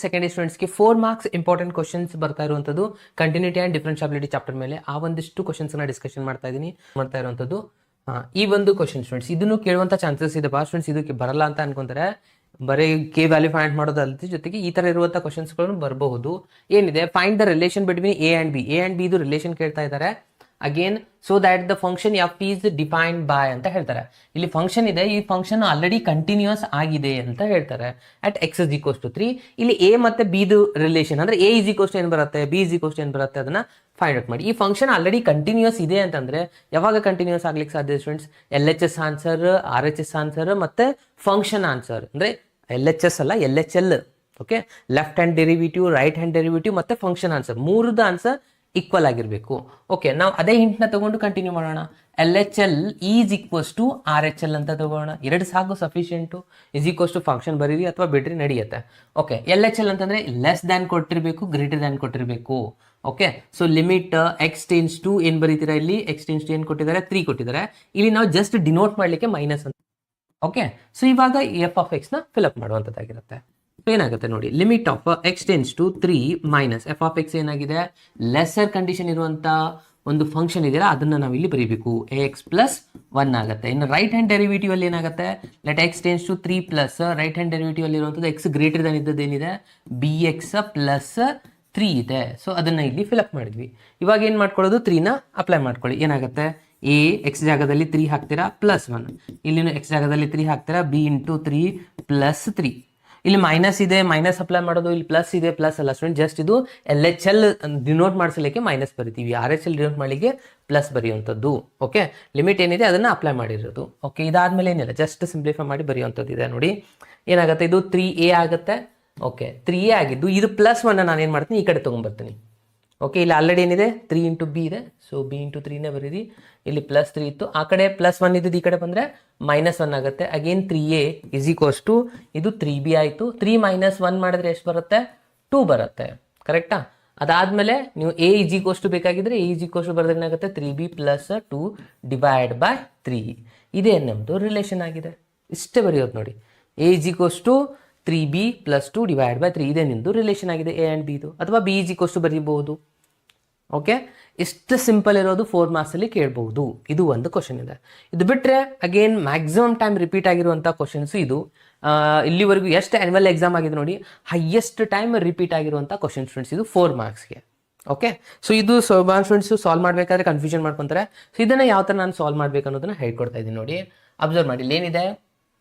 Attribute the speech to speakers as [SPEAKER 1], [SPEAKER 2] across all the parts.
[SPEAKER 1] Second ಸ್ಟೂಡೆಂಟ್ಸ್ಗೆ 4 marks important questions ಬರ್ತಾ ಇರುವಂಥದ್ದು ಕಂಟಿನ್ಯೂಟಿ ಆ್ಯಂಡ್ ಡಿಫರೆನ್ಷಿಯಾಬಿಲಿಟಿ ಚಾಪ್ಟರ್ ಮೇಲೆ ಆ ಒಂದಿಷ್ಟು ಕ್ವಶನ್ಸ್ನ ಡಿಸ್ಕಷನ್ ಮಾಡ್ತಾ ಇರುವಂಥದ್ದು. ಈ ಒಂದು ಕ್ವಶನ್ ಸ್ಟೂಡೆಂಟ್ಸ್ ಇದನ್ನು ಕೇಳುವಂಥ ಚಾನ್ಸಸ್ ಇದೆ ಬಾ ಸ್ಟೂಡೆಂಟ್ಸ್, ಇದಕ್ಕೆ ಬರಲ್ಲ ಅಂತ ಅನ್ಕೊಂತಾರೆ. ಬರೀ ಕೆ ವ್ಯಾಲ್ಯೂ ಫೈಂಡ್ ಮಾಡೋದಲ್ಲದೆ ಜೊತೆಗೆ ಈ ಥರ ಇರುವಂಥ ಕ್ವಶನ್ಸ್ಗಳನ್ನು ಬರಬಹುದು. ಏನಿದೆ, find the relation between A and B. A and B ಇದು ರಿಲೇಷನ್ ಕೇಳ್ತಾ ಇದ್ದಾರೆ. Again so that the function F is defined by ಅಂತ ಹೇಳ್ತಾರೆ. ಇಲ್ಲಿ ಫಂಕ್ಷನ್ ಇದೆ, ಈ ಫಂಕ್ಷನ್ ಆಲ್ರೆಡಿ ಕಂಟಿನ್ಯೂಸ್ ಆಗಿದೆ ಅಂತ ಹೇಳ್ತಾರೆ at x is equals to 3. ಇಲ್ಲಿ ಎ ಮತ್ತೆ ಬಿದು ರಿಲೇಷನ್ ಅಂದ್ರೆ ಎ ಇಸ್ ಈಕ್ವಲ್ಸ್ ಟು ಏನು ಬರುತ್ತೆ, ಬಿ ಇಸ್ ಈಕ್ವಲ್ಸ್ ಟು ಏನು ಬರುತ್ತೆ ಅದನ್ನ ಫೈಂಡ್ ಔಟ್ ಮಾಡಿ. ಈ ಫಂಕ್ಷನ್ ಆಲ್ರೆಡಿ ಕಂಟಿನ್ಯೂಸ್ ಇದೆ ಅಂತಂದ್ರೆ ಯಾವಾಗ ಕಂಟಿನ್ಯೂಸ್ ಆಗ್ಲಿಕ್ಕೆ ಸಾಧ್ಯ students? L H S answer, R H S answer ಮತ್ತೆ ಫಂಕ್ಷನ್ ಆನ್ಸರ್ ಅಂದ್ರೆ ಎಲ್ ಎಚ್ ಎಸ್ ಅಲ್ಲ L H L. Okay, left hand derivative, right hand derivative ಮತ್ತೆ ಫಂಕ್ಷನ್ ಆನ್ಸರ್ ಮೂರದ್ದು ಆನ್ಸರ್ ಈಕ್ವಲ್ ಆಗಿರಬೇಕು. ಓಕೆ, ನಾವು ಅದೇ ಹಿಂಟ್ನ ತಗೊಂಡು ಕಂಟಿನ್ಯೂ ಮಾಡೋಣ. L H L is equals to R H L ಅಂತ ತಗೋಣ. ಎರಡು ಸಾಕು, sufficient. Is equals to function ಬರೀರಿ ಅಥವಾ ಬಿಡ್ರಿ ನಡೆಯುತ್ತೆ. ಓಕೆ, ಎಲ್ ಎಚ್ ಎಲ್ ಅಂತಂದ್ರೆ ಲೆಸ್ ದ್ಯಾನ್ ಕೊಟ್ಟಿರಬೇಕು, ಗ್ರೇಟರ್ ದ್ಯಾನ್ ಕೊಟ್ಟಿರಬೇಕು. Okay, so limit x tends to ಏನು ಬರೀತೀರಾ, ಇಲ್ಲಿ ಎಕ್ಸ್ ಟೆನ್ಸ್ ಟು ಏನು ಕೊಟ್ಟಿದ್ದಾರೆ, 3 ಕೊಟ್ಟಿದ್ದಾರೆ. ಇಲ್ಲಿ ನಾವು ಜಸ್ಟ್ ಡಿನೋಟ್ ಮಾಡಲಿಕ್ಕೆ ಮೈನಸ್ ಅಂತ. ಓಕೆ, ಸೊ ಇವಾಗ ಎಫ್ ಆಫ್ ಎಕ್ಸ್ ನ ಫಿಲ್ಅಪ್ ಮಾಡುವಂಥದ್ದಾಗಿರುತ್ತೆ. ಏನಾಗುತ್ತೆ ನೋಡಿ, limit of x tends to 3 minus f of x ಏನಾಗಿದೆ, ಲೆಸರ್ ಕಂಡೀಷನ್ ಇರುವಂತ ಒಂದು ಫಂಕ್ಷನ್ ಇದೆಯಲ್ಲ ಅದನ್ನ ನಾವು ಇಲ್ಲಿ ಬರೀಬೇಕು. ಎಕ್ಸ್ ಪ್ಲಸ್ 1 ಆಗುತ್ತೆ. ಇನ್ನು ರೈಟ್ ಹ್ಯಾಂಡ್ ಡೆರಿವಿಟಿವ್ ಅಲ್ಲಿ ಏನಾಗುತ್ತೆ, let x tends to 3 plus right hand derivative ಅಲ್ಲಿ ಇರುವಂಥದ್ದು ಎಕ್ಸ್ ಗ್ರೇಟರ್ ದನ್ ಇದ್ದದ್ದು ಏನಿದೆ, ಬಿ ಎಕ್ಸ್ ಪ್ಲಸ್ 3 ಇದೆ. ಸೊ ಅದನ್ನ ಇಲ್ಲಿ ಫಿಲ್ಅಪ್ ಮಾಡಿದ್ವಿ. ಇವಾಗ ಏನ್ ಮಾಡ್ಕೊಳ್ಳೋದು, 3ನ ಅಪ್ಲೈ ಮಾಡ್ಕೊಳ್ಳಿ. ಏನಾಗುತ್ತೆ, ಎ ಎಕ್ಸ್ ಜಾಗದಲ್ಲಿ 3 ಹಾಕ್ತೀರಾ ಪ್ಲಸ್ 1, ಇಲ್ಲಿನ ಎಕ್ಸ್ ಜಾಗದಲ್ಲಿ 3 ಹಾಕ್ತೀರಾ, ಬಿ ಇಂಟು 3 ಪ್ಲಸ್ 3. ಇಲ್ಲಿ ಮೈನಸ್ ಇದೆ, ಮೈನಸ್ ಅಪ್ಲೈ ಮಾಡೋದು. ಇಲ್ಲಿ ಪ್ಲಸ್ ಇದೆ, ಪ್ಲಸ್ ಅಲ್ಲ ಸ್ಟೂಡೆಂಟ್, ಜಸ್ಟ್ ಇದು ಎಲ್ ಎಚ್ ಎಲ್ ಡಿನೋಟ್ ಮಾಡಿಸಲಿಕ್ಕೆ ಮೈನಸ್ ಬರಿತೀವಿ, ಆರ್ ಎಚ್ ಎಲ್ ಡಿನೋಟ್ ಮಾಡಲಿಕ್ಕೆ ಪ್ಲಸ್ ಬರೆಯುವಂಥದ್ದು. ಓಕೆ, ಲಿಮಿಟ್ ಏನಿದೆ ಅದನ್ನ ಅಪ್ಲೈ ಮಾಡಿರೋದು. ಓಕೆ, ಇದಾದ್ಮೇಲೆ ಏನಿಲ್ಲ, ಜಸ್ಟ್ ಸಿಂಪ್ಲಿಫೈ ಮಾಡಿ ಬರೆಯುವಂಥದ್ದು ಇದೆ ನೋಡಿ. ಏನಾಗುತ್ತೆ, ಇದು 3a ಆಗುತ್ತೆ. ಓಕೆ, 3a ಆಗಿದ್ದು ಇದು ಪ್ಲಸ್ 1 ನಾನು ಏನು ಮಾಡ್ತೀನಿ, ಈ ಕಡೆ ತೊಗೊಂಡ್ಬರ್ತೀನಿ. ಓಕೆ, ಇಲ್ಲಿ ಆಲ್ರೆಡಿ ಏನಿದೆ 3 ಇಂಟು ಬಿ ಇದೆ, ಸೊ ಬಿ ಇಂಟು 3ನೇ ಬರೀರಿ. ಇಲ್ಲಿ ಪ್ಲಸ್ 3 ಇತ್ತು, ಆ ಕಡೆ ಪ್ಲಸ್ 1 ಇದ್ದು ಈ ಕಡೆ ಬಂದರೆ ಮೈನಸ್ 1 ಆಗುತ್ತೆ. Again 3a is equals to ಇದು 3b ಆಯಿತು. 3 ಮೈನಸ್ 1 ಮಾಡಿದ್ರೆ ಎಷ್ಟು ಬರುತ್ತೆ, 2 ಬರುತ್ತೆ. ಕರೆಕ್ಟಾ? ಅದಾದಮೇಲೆ ನೀವು ಎ ಇಸ್ ಈಕ್ವಲ್ಸ್ ಟು ಬೇಕಾಗಿದ್ರೆ ಎ ಇಸ್ ಈಕ್ವಲ್ಸ್ ಟು ಬರೆದ್ರೆ ಏನಾಗುತ್ತೆ, 3b ಪ್ಲಸ್ 2 ಡಿವೈಡ್ ಬೈ 3. ಇದೇ ನಮ್ಮದು ರಿಲೇಷನ್ ಆಗಿದೆ. ಇಷ್ಟೇ ಬರೆಯೋದು ನೋಡಿ, a is equals to 3b plus 2 divide by 3 ಇದೇ ನಿಮ್ಮದು ರಿಲೇಷನ್ ಆಗಿದೆ ಎ ಆ್ಯಂಡ್ ಬಿದು. ಅಥವಾ ಬಿ ಇಸ್ ಈಕ್ವಲ್ಸ್ ಟು ಬರೀಬಹುದು. ಓಕೆ, ಇಷ್ಟು ಸಿಂಪಲ್ ಇರೋದು 4 ಮಾರ್ಕ್ಸ್ ಅಲ್ಲಿ ಕೇಳಬಹುದು. ಇದು ಒಂದು ಕ್ವಶನ್ ಇದೆ. ಇದು ಬಿಟ್ಟರೆ ಅಗೇನ್ ಮ್ಯಾಕ್ಸಿಮಮ್ ಟೈಮ್ ರಿಪೀಟ್ ಆಗಿರುವಂಥ ಕ್ವಶನ್ಸ್ ಇದು. ಇಲ್ಲಿವರೆಗೂ ಎಷ್ಟು ಆನ್ಯುವಲ್ ಎಕ್ಸಾಮ್ ಆಗಿದೆ ನೋಡಿ, ಹೈಯೆಸ್ಟ್ ಟೈಮ್ ರಿಪೀಟ್ ಆಗಿರುವಂಥ ಕ್ವಶನ್ ಸ್ಟೂಡೆಂಟ್ಸ್ ಇದು 4 ಮಾರ್ಕ್ಸ್ಗೆ. ಓಕೆ, ಸೊ ಇದು ಸ್ಟೂಡೆಂಟ್ಸ್ ಸಾಲ್ವ್ ಮಾಡಬೇಕಾದ್ರೆ ಕನ್ಫ್ಯೂಷನ್ ಮಾಡ್ಕೊತಾರೆ. ಸೊ ಇದನ್ನು ಯಾವ ಥರ ನಾನು ಸಾಲ್ವ್ ಮಾಡಬೇಕು ಅನ್ನೋದನ್ನ ಹೇಳ್ಕೊಡ್ತಾ ಇದ್ದೀನಿ ನೋಡಿ. ಅಬ್ಸರ್ವ್ ಮಾಡಿ, ಏನಿದೆ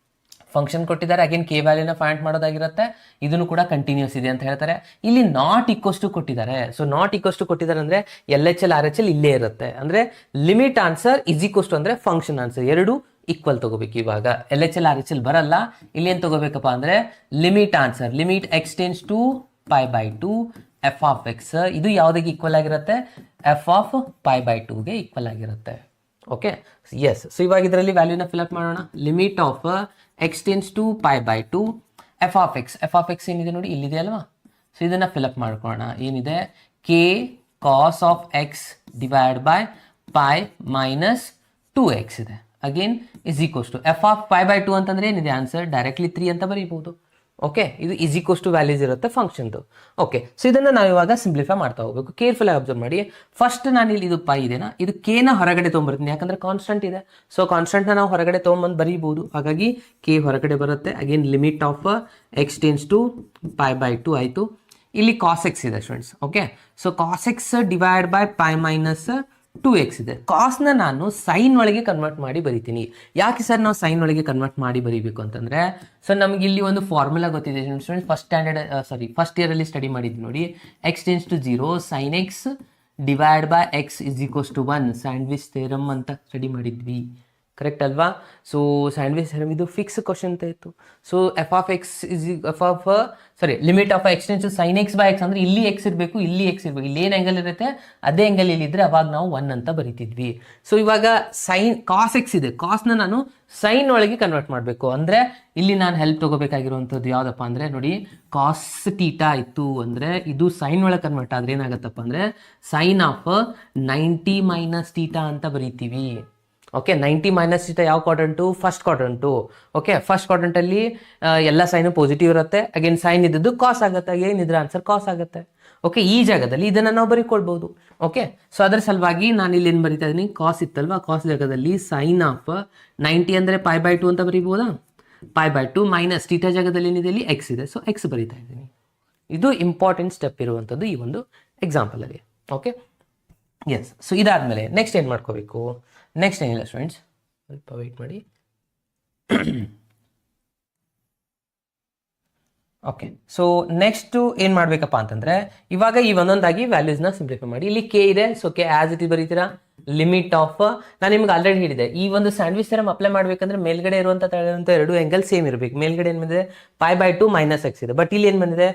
[SPEAKER 1] ಫಂಕ್ಷನ್ ಕೊಟ್ಟಿದ್ದಾರೆ, ಅಗೇನ್ ಕೆ ವ್ಯಾಲ್ಯೂನ ಫೈಂಡ್ ಮಾಡೋದಾಗಿರುತ್ತೆ. ಇದನ್ನು ಕೂಡ ಕಂಟಿನ್ಯೂಸ್ ಇದೆ ಅಂತ ಹೇಳ್ತಾರೆ. ಇಲ್ಲಿ ನಾಟ್ ಈಕ್ವಲ್ಸ್ ಟು ಕೊಟ್ಟಿದ್ದಾರೆ. ಸೊ ನಾಟ್ ಈಕ್ವಲ್ಸ್ ಟು ಕೊಟ್ಟಿದ್ದಾರೆ ಅಂದ್ರೆ L H L R H L ಇಲ್ಲೇ ಇರುತ್ತೆ. ಅಂದ್ರೆ limit answer is equals to ಅಂದ್ರೆ ಫಂಕ್ಷನ್ ಆನ್ಸರ್ ಎರಡು ಈಕ್ವಲ್ ತಗೋಬೇಕು. ಇವಾಗ L H L R H L ಬರಲ್ಲ, ಇಲ್ಲಿ ಏನು ತಗೋಬೇಕಪ್ಪ ಅಂದ್ರೆ limit answer, limit x tends to pi by 2 f of X ಇದು ಯಾವುದಕ್ಕೆ ಈಕ್ವಲ್ ಆಗಿರುತ್ತೆ, ಎಫ್ ಆಫ್ ಪೈ ಬೈ 2ಗೆ ಈಕ್ವಲ್ ಆಗಿರುತ್ತೆ. Okay, yes. ಸೊ ಇವಾಗ ಇದರಲ್ಲಿ ವ್ಯಾಲ್ಯೂನ ಫಿಲ್ಅಪ್ ಮಾಡೋಣ. Limit of x tends to pi by 2 f of x. F of x ಏನಿದೆ ನೋಡಿ, ಇಲ್ಲಿದೆ ಅಲ್ವಾ. ಸೊ ಇದನ್ನ ಫಿಲ್ಅಪ್ ಮಾಡ್ಕೊಳ್ಳೋಣ. ಏನಿದೆ, k cos of x divide by pi minus 2x ಇದೆ. Again is equals to f of pi by 2 ಅಂತಂದ್ರೆ ಏನಿದೆ ಆನ್ಸರ್, ಡೈರೆಕ್ಟ್ಲಿ 3 ಅಂತ ಬರೀಬಹುದು. ಓಕೆ, ಇದು ಇಸ್ ಈಕ್ವಲ್ಸ್ ಟು ವ್ಯಾಲ್ಯೂಸ್ ಇರುತ್ತೆ ಫಂಕ್ಷನ್ದು. ಓಕೆ, ಸೊ ಇದನ್ನು ನಾವು ಇವಾಗ ಸಿಂಪ್ಲಿಫೈ ಮಾಡ್ತಾ ಹೋಗಬೇಕು. ಕೇರ್ಫುಲ್ ಆಗಿ ಅಬ್ಸರ್ವ್ ಮಾಡಿ. ಫಸ್ಟ್ ನಾನು ಇಲ್ಲಿ ಇದು ಪೈ ಇದೆನಾ, ಇದು ಕೆನ ಹೊರಗಡೆ ತೊಗೊಂಡ್ಬರ್ತೀನಿ, ಯಾಕಂದ್ರೆ ಕಾನ್ಸ್ಟೆಂಟ್ ಇದೆ. ಸೊ ಕಾನ್ಸ್ಟೆಂಟ್ನ ನಾವು ಹೊರಗಡೆ ತೊಗೊಂಬಂದು ಬರೀಬಹುದು. ಹಾಗಾಗಿ ಕೆ ಹೊರಗಡೆ ಬರುತ್ತೆ. Again limit of x tends to pi by 2 ಆಯಿತು. ಇಲ್ಲಿ ಕಾಸ್ ಎಕ್ಸ್ ಇದೆ students. Okay, so cos x divide by pi minus 2x ಇದೆ. ಕಾಸ್ನ ನಾನು ಸೈನ್ ಒಳಗೆ ಕನ್ವರ್ಟ್ ಮಾಡಿ ಬರಿತೀನಿ. ಯಾಕೆ ಸರ್ ನಾವು ಸೈನ್ ಒಳಗೆ ಕನ್ವರ್ಟ್ ಮಾಡಿ ಬರೀಬೇಕು ಅಂತಂದ್ರೆ, ಸೊ ನಮ್ಗೆ ಇಲ್ಲಿ ಒಂದು ಫಾರ್ಮುಲಾ ಗೊತ್ತಿದೆ ಸ್ಟೂಡೆಂಟ್ಸ್. ಫಸ್ಟ್ ಇಯರ್ ಅಲ್ಲಿ ಸ್ಟಡಿ ಮಾಡಿದ್ವಿ ನೋಡಿ. X tends to 0 sine x divide by x is equals to 1 sandwich theorem ಅಂತ ಸ್ಟಡಿ ಮಾಡಿದ್ವಿ. ಕರೆಕ್ಟ್ ಅಲ್ವಾ? ಸೊ ಸ್ಯಾಂಡ್ವಿಚ್ ಥಿಯರಮ್ ಇದು ಫಿಕ್ಸ್ ಕ್ವಶನ್ ಅಂತ ಇತ್ತು. So f of x is limit of x tends to sine x by x ಅಂದ್ರೆ ಇಲ್ಲಿ X ಇರಬೇಕು, ಇಲ್ಲಿ ಎಕ್ಸ್ ಇರಬೇಕು. ಇಲ್ಲಿ ಏನು ಆ್ಯಂಗಲ್ ಇರುತ್ತೆ ಅದೇ ಆ್ಯಂಗಲ್ ಇಲ್ಲಿ ಇದ್ರೆ ಅವಾಗ ನಾವು 1 ಅಂತ ಬರಿತಿದ್ವಿ. ಸೊ ಇವಾಗ ಸೈನ್ ಕಾಸ್ ಎಕ್ಸ್ ಇದೆ, ಕಾಸ್ನ ನಾನು ಸೈನ್ ಒಳಗೆ ಕನ್ವರ್ಟ್ ಮಾಡಬೇಕು. ಅಂದ್ರೆ ಇಲ್ಲಿ ನಾನು ಹೆಲ್ಪ್ ತಗೋಬೇಕಾಗಿರುವಂಥದ್ದು ಯಾವುದಪ್ಪ ಅಂದ್ರೆ ನೋಡಿ, ಕಾಸ್ ಟೀಟಾ ಇತ್ತು ಅಂದ್ರೆ ಇದು ಸೈನ್ ಒಳಗೆ ಕನ್ವರ್ಟ್ ಆದ್ರೆ ಏನಾಗತ್ತಪ್ಪ ಅಂದ್ರೆ ಸೈನ್ ಆಫ್ 90 ಮೈನಸ್ ಟೀಟಾ ಅಂತ ಬರಿತೀವಿ. ಓಕೆ 90 ಮೈನಸ್ ಥೀಟಾ ಯಾವ ಕ್ವಾಡ್ರಂಟು? ಫಸ್ಟ್ ಕ್ವಾಡ್ರಂಟು. ಓಕೆ, ಫಸ್ಟ್ ಕ್ವಾಡ್ರಂಟಲ್ಲಿ ಎಲ್ಲ ಸೈನು ಪಾಸಿಟಿವ್ ಇರುತ್ತೆ. ಅಗೇನ್ ಸೈನ್ ಇದ್ದದ್ದು ಕಾಸ್ ಆಗುತ್ತೆ. ಅಗೇನ್ ಇದ್ರ ಆನ್ಸರ್ ಕಾಸ್ ಆಗುತ್ತೆ. ಓಕೆ, ಈ ಜಾಗದಲ್ಲಿ ಇದನ್ನು ನಾವು ಬರೀಕೊಳ್ಬೋದು. ಓಕೆ, ಸೊ ಅದರ ಸಲುವಾಗಿ ನಾನು ಇಲ್ಲಿ ಏನು ಬರೀತಾ ಇದ್ದೀನಿ, ಕಾಸ್ ಇತ್ತಲ್ವಾ, ಕಾಸ್ ಜಾಗದಲ್ಲಿ ಸೈನ್ ಆಫ್ 90 ಅಂದರೆ π/2 ಅಂತ ಬರೀಬೋದಾ? π/2 ಮೈನಸ್ ಥೀಟಾ ಜಾಗದಲ್ಲಿ ಏನಿದೆ, ಇಲ್ಲಿ ಎಕ್ಸ್ ಇದೆ, ಸೊ ಎಕ್ಸ್ ಬರೀತಾ ಇದ್ದೀನಿ. ಇದು ಇಂಪಾರ್ಟೆಂಟ್ ಸ್ಟೆಪ್ ಇರುವಂಥದ್ದು ಈ ಒಂದು ಎಕ್ಸಾಂಪಲಲ್ಲಿ. Okay, yes. ಸೊ ಇದಾದಮೇಲೆ ನೆಕ್ಸ್ಟ್ ಏನು ಮಾಡ್ಕೋಬೇಕು? ನೆಕ್ಸ್ಟ್ ಏನಿಲ್ಲ ಸ್ಟೂಡೆಂಟ್ಸ್, ಸ್ವಲ್ಪ ವೆಯ್ಟ್ ಮಾಡಿ. ಓಕೆ, ಸೊ ನೆಕ್ಸ್ಟು ಏನು ಮಾಡಬೇಕಪ್ಪ ಅಂತಂದರೆ, ಇವಾಗ ಈ ಒಂದೊಂದಾಗಿ ವ್ಯಾಲ್ಯೂಸ್ನ ಸಿಂಪ್ಲಿಫೈ ಮಾಡಿ. ಇಲ್ಲಿ ಕೆ ಇದೆ, ಸೊ ಕೆ ಆಸ್ ಇಟ್ ಬರೀತೀರಾ. ಲಿಮಿಟ್ ಆಫ್, ನಾನು ನಿಮ್ಗೆ ಆಲ್ರೆಡಿ ಹೇಳಿದೆ, ಈ ಒಂದು ಸ್ಯಾಂಡ್ವಿಚ್ ಥರಮ್ ಅಪ್ಲೈ ಮಾಡಬೇಕಂದ್ರೆ ಮೇಲ್ಗಡೆ ಇರುವಂಥ ಎರಡು ಆ್ಯಂಗಲ್ ಸೇಮ್ ಇರಬೇಕು. ಮೇಲ್ಗಡೆ ಏನು ಬಂದಿದೆ, π/2 ಮೈನಸ್ ಎಕ್ಸ್ ಇದೆ, ಬಟ್ ಇಲ್ಲಿ ಏನು ಬಂದಿದೆ,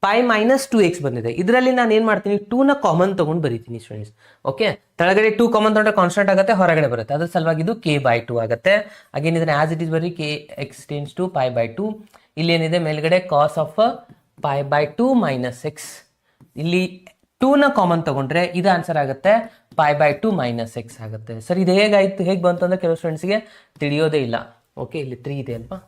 [SPEAKER 1] π-2x ಬಂದಿದೆ. ಇದರಲ್ಲಿ ನಾನು ಏನು ಮಾಡ್ತೀನಿ, 2ನ ಕಾಮನ್ ತೊಗೊಂಡು ಬರೀತೀನಿ ಸ್ಟೂಡೆಂಟ್ಸ್. ಓಕೆ, ಕೆಳಗಡೆ 2 ಕಾಮನ್ ತೊಗೊಂಡ್ರೆ ಕಾನ್ಸ್ಟೆಂಟ್ ಆಗುತ್ತೆ, ಹೊರಗಡೆ ಬರುತ್ತೆ. ಅದ್ರ ಸಲುವಾಗಿ ಇದು k/2 ಆಗುತ್ತೆ. ಅಗೇನ್ ಇದನ್ನ ಆಸ್ ಇಟ್ ಇಸ್ ಬರೀ, kx → to π/2. ಇಲ್ಲಿ ಏನಿದೆ ಮೇಲ್ಗಡೆ ಕಾಸ್ ಆಫ್ π/2 ಮೈನಸ್ ಎಕ್ಸ್. ಇಲ್ಲಿ 2ನ ಕಾಮನ್ ತಗೊಂಡ್ರೆ ಇದು ಆನ್ಸರ್ ಆಗುತ್ತೆ π/2 ಮೈನಸ್ ಎಕ್ಸ್ ಆಗುತ್ತೆ. ಸರ್ ಇದು ಹೇಗಾಯ್ತು, ಹೇಗೆ ಬಂತು ಅಂದರೆ ಕೆಲವು ಸ್ಟೂಡೆಂಟ್ಸ್ಗೆ ತಿಳಿಯೋದೇ ಇಲ್ಲ. ಓಕೆ, ಇಲ್ಲಿ 3 ಇದೆ ಅಲ್ವಾ.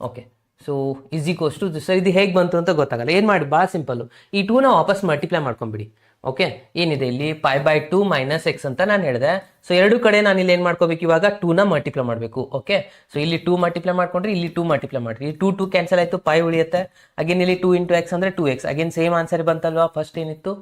[SPEAKER 1] Okay, so is equals to, sir ಇದು ಹೇಗೆ ಬಂತು ಅಂತ ಗೊತ್ತಾಗಲ್ಲ. ಏನು ಮಾಡಿ, ಭಾಳ ಸಿಂಪಲ್ಲು, ಈ 2ನ ವಾಪಸ್ ಮಲ್ಟಿಪ್ಲೈ ಮಾಡ್ಕೊಂಬಿಡಿ. ಓಕೆ, ಏನಿದೆ ಇಲ್ಲಿ π/2 ಮೈನಸ್ ಎಕ್ಸ್ ಅಂತ ನಾನು ಹೇಳಿದೆ. ಸೊ ಎರಡು ಕಡೆ ನಾನು ಇಲ್ಲಿ ಏನು ಮಾಡ್ಕೋಬೇಕು, ಇವಾಗ 2ನ ಮಲ್ಟಿಪ್ಲೈ ಮಾಡಬೇಕು. ಓಕೆ, ಸೊ ಇಲ್ಲಿ 2 ಮಲ್ಟಿಪ್ಲೈ ಮಾಡ್ಕೊಂಡ್ರೆ ಇಲ್ಲಿ 2 ಮಲ್ಟಿಪ್ಲೈ ಮಾಡಿರಿ. 2 ಕ್ಯಾನ್ಸಲ್ ಆಯಿತು, ಪೈ ಉಳಿಯುತ್ತೆ. ಅಗೇನ್ ಇಲ್ಲಿ 2 × x ಅಂದರೆ 2x. ಅಗೇನ್ ಸೇಮ್ ಆನ್ಸರ್ ಬಂತಲ್ವಾ, ಫಸ್ಟ್ ಏನಿತ್ತು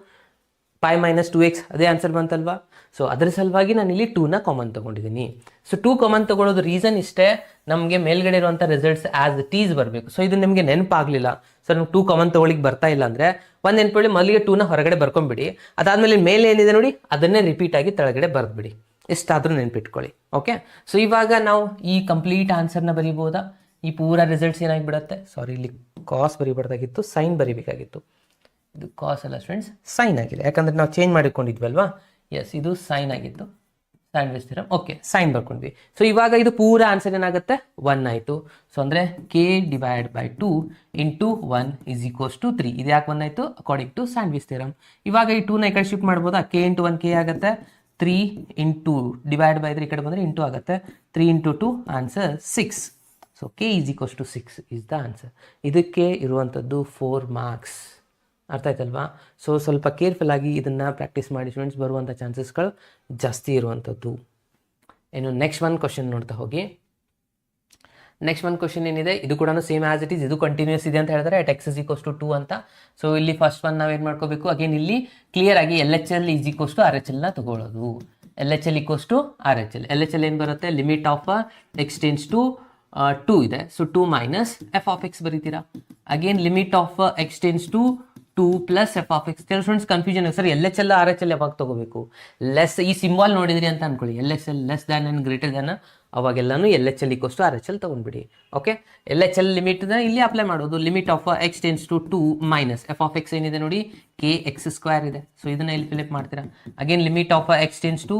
[SPEAKER 1] π-2x, ಅದೇ ಆನ್ಸರ್ ಬಂತಲ್ವಾ. ಸೊ ಅದರ ಸಲುವಾಗಿ ನಾನು ಇಲ್ಲಿ 2ನ ಕಾಮನ್ ತೊಗೊಂಡಿದ್ದೀನಿ. ಸೊ 2 ಕಾಮನ್ ತೊಗೊಳ್ಳೋದು ರೀಸನ್ ಇಷ್ಟೇ, ನಮಗೆ ಮೇಲ್ಗಡೆ ಇರುವಂಥ ರಿಸಲ್ಟ್ಸ್ ಆಸ್ ಇಟ್ ಈಸ್ ಬರಬೇಕು. ಸೊ ಇದು ನಿಮಗೆ ನೆನಪಾಗಲಿಲ್ಲ, ಸರ್ ನಮ್ಗೆ 2 ಕಾಮನ್ ತೊಗೊಳಿಕ್ಕೆ ಬರ್ತಾ ಇಲ್ಲ ಅಂದರೆ ಒಂದು ನೆನಪುಳಿ, ಮೊದಲಿಗೆ 2ನ ಹೊರಗಡೆ ಬರ್ಕೊಂಡ್ಬಿಡಿ. ಅದಾದಮೇಲೆ ಮೇಲೆ ಏನಿದೆ ನೋಡಿ ಅದನ್ನೇ ರಿಪೀಟ್ ಆಗಿ ತೆಳಗಡೆ ಬರೆದ್ಬಿಡಿ. ಎಷ್ಟಾದರೂ ನೆನಪಿಟ್ಕೊಳ್ಳಿ. ಓಕೆ, ಸೊ ಇವಾಗ ನಾವು ಈ ಕಂಪ್ಲೀಟ್ ಆನ್ಸರ್ನ ಬರೀಬೋದಾ? ಈ ಪೂರ ರಿಸಲ್ಟ್ಸ್ ಏನಾಗಿಬಿಡುತ್ತೆ, ಸಾರಿ ಇಲ್ಲಿ ಕಾಸ್ ಬರೀಬಾರ್ದಾಗಿತ್ತು, ಸೈನ್ ಬರೀಬೇಕಾಗಿತ್ತು. ಇದು ಕಾಸ್ ಅಲ್ಲ ಸ್ಟೂಡೆಂಟ್ಸ್, ಸೈನ್ ಆಗಿದೆ, ಯಾಕಂದರೆ ನಾವು ಚೇಂಜ್ ಮಾಡಿಕೊಂಡಿದ್ವಲ್ವಾ. ಎಸ್, ಇದು ಸೈನ್ ಆಗಿತ್ತು, ಸ್ಯಾಂಡ್ವಿಚ್ ಥಿಯರಮ್. ಓಕೆ, ಸೈನ್ ಬರ್ಕೊಂಡ್ವಿ. ಸೊ ಇವಾಗ ಇದು ಪೂರ ಆನ್ಸರ್ ಏನಾಗುತ್ತೆ, 1 ಆಯಿತು. ಸೊ ಅಂದರೆ k/2 × 1 = 3. ಇದು ಯಾಕೆ 1 ಆಯಿತು, ಅಕಾರ್ಡಿಂಗ್ ಟು ಸ್ಯಾಂಡ್ವಿಚ್ ಥಿಯರಮ್. ಇವಾಗ ಈ 2ನ ಈ ಕಡೆ ಶಿಫ್ಟ್ ಮಾಡ್ಬೋದಾ, k × 1 k ಆಗುತ್ತೆ, 3 × ಡಿವೈಡ್ ಬೈ 3 ಈ ಕಡೆ ಬಂದರೆ ಇಂಟು ಆಗುತ್ತೆ, 3 × 2 answer 6. So k = 6 is the answer. ಇದಕ್ಕೆ ಇರುವಂಥದ್ದು 4 ಮಾರ್ಕ್ಸ್. ಅರ್ಥ ಆಯ್ತಲ್ವಾ. ಸೊ ಸ್ವಲ್ಪ ಕೇರ್ಫುಲ್ ಆಗಿ ಇದನ್ನು ಪ್ರಾಕ್ಟೀಸ್ ಮಾಡಿ ಸ್ಟೂಡೆಂಟ್ಸ್, ಬರುವಂಥ ಚಾನ್ಸಸ್ಗಳು ಜಾಸ್ತಿ ಇರುವಂಥದ್ದು. ಇನ್ನು ನೆಕ್ಸ್ಟ್ ಒಂದು ಕ್ವಶನ್ ನೋಡ್ತಾ ಹೋಗಿ. ನೆಕ್ಸ್ಟ್ ಒಂದು ಕ್ವಶನ್ ಏನಿದೆ, ಇದು ಕೂಡ ಸೇಮ್ ಆಸ್ ಇಟ್ ಈಸ್, ಇದು ಕಂಟಿನ್ಯೂಸ್ ಇದೆ ಅಂತ ಹೇಳ್ತಾರೆ, at x = 2 ಅಂತ. ಸೊ ಇಲ್ಲಿ ಫಸ್ಟ್ ಒಂದು ನಾವೇನು ಮಾಡ್ಕೋಬೇಕು, ಅಗೇನ್ ಇಲ್ಲಿ ಕ್ಲಿಯರ್ ಆಗಿ LHL = RHLನ ತಗೊಳ್ಳೋದು. LHL = RHL. LHL ಏನು ಬರುತ್ತೆ, ಲಿಮಿಟ್ ಆಫ್ x → to 2 ಇದೆ, ಸೊ 2 ಮೈನಸ್ f(x) ಬರೀತೀರಾ. Again limit of x → to 2 + f(x). ಕೆಲವು students confusion, sir LHL RHL ಯಾವಾಗ ತಗೋಬೇಕು, ಲೆಸ್ ಈ ಸಿಂಬಾಲ್ ನೋಡಿದ್ರಿ ಅಂತ ಅನ್ಕೊಳ್ಳಿ, LHL less than and greater than, ಅವಾಗೆಲ್ಲನೂ LHL = RHL ತೊಗೊಂಡ್ಬಿಡಿ. ಓಕೆ, LHL ಲಿಮಿಟ್ನ ಇಲ್ಲಿ ಅಪ್ಲೈ ಮಾಡೋದು. Limit of x → to 2 minus f(x) ಏನಿದೆ ನೋಡಿ, kx² ಇದೆ. ಸೊ ಇದನ್ನ ಇಲ್ಲಿ ಫಿಲಿಪ್ ಮಾಡ್ತೀರಾ. Again limit of x → to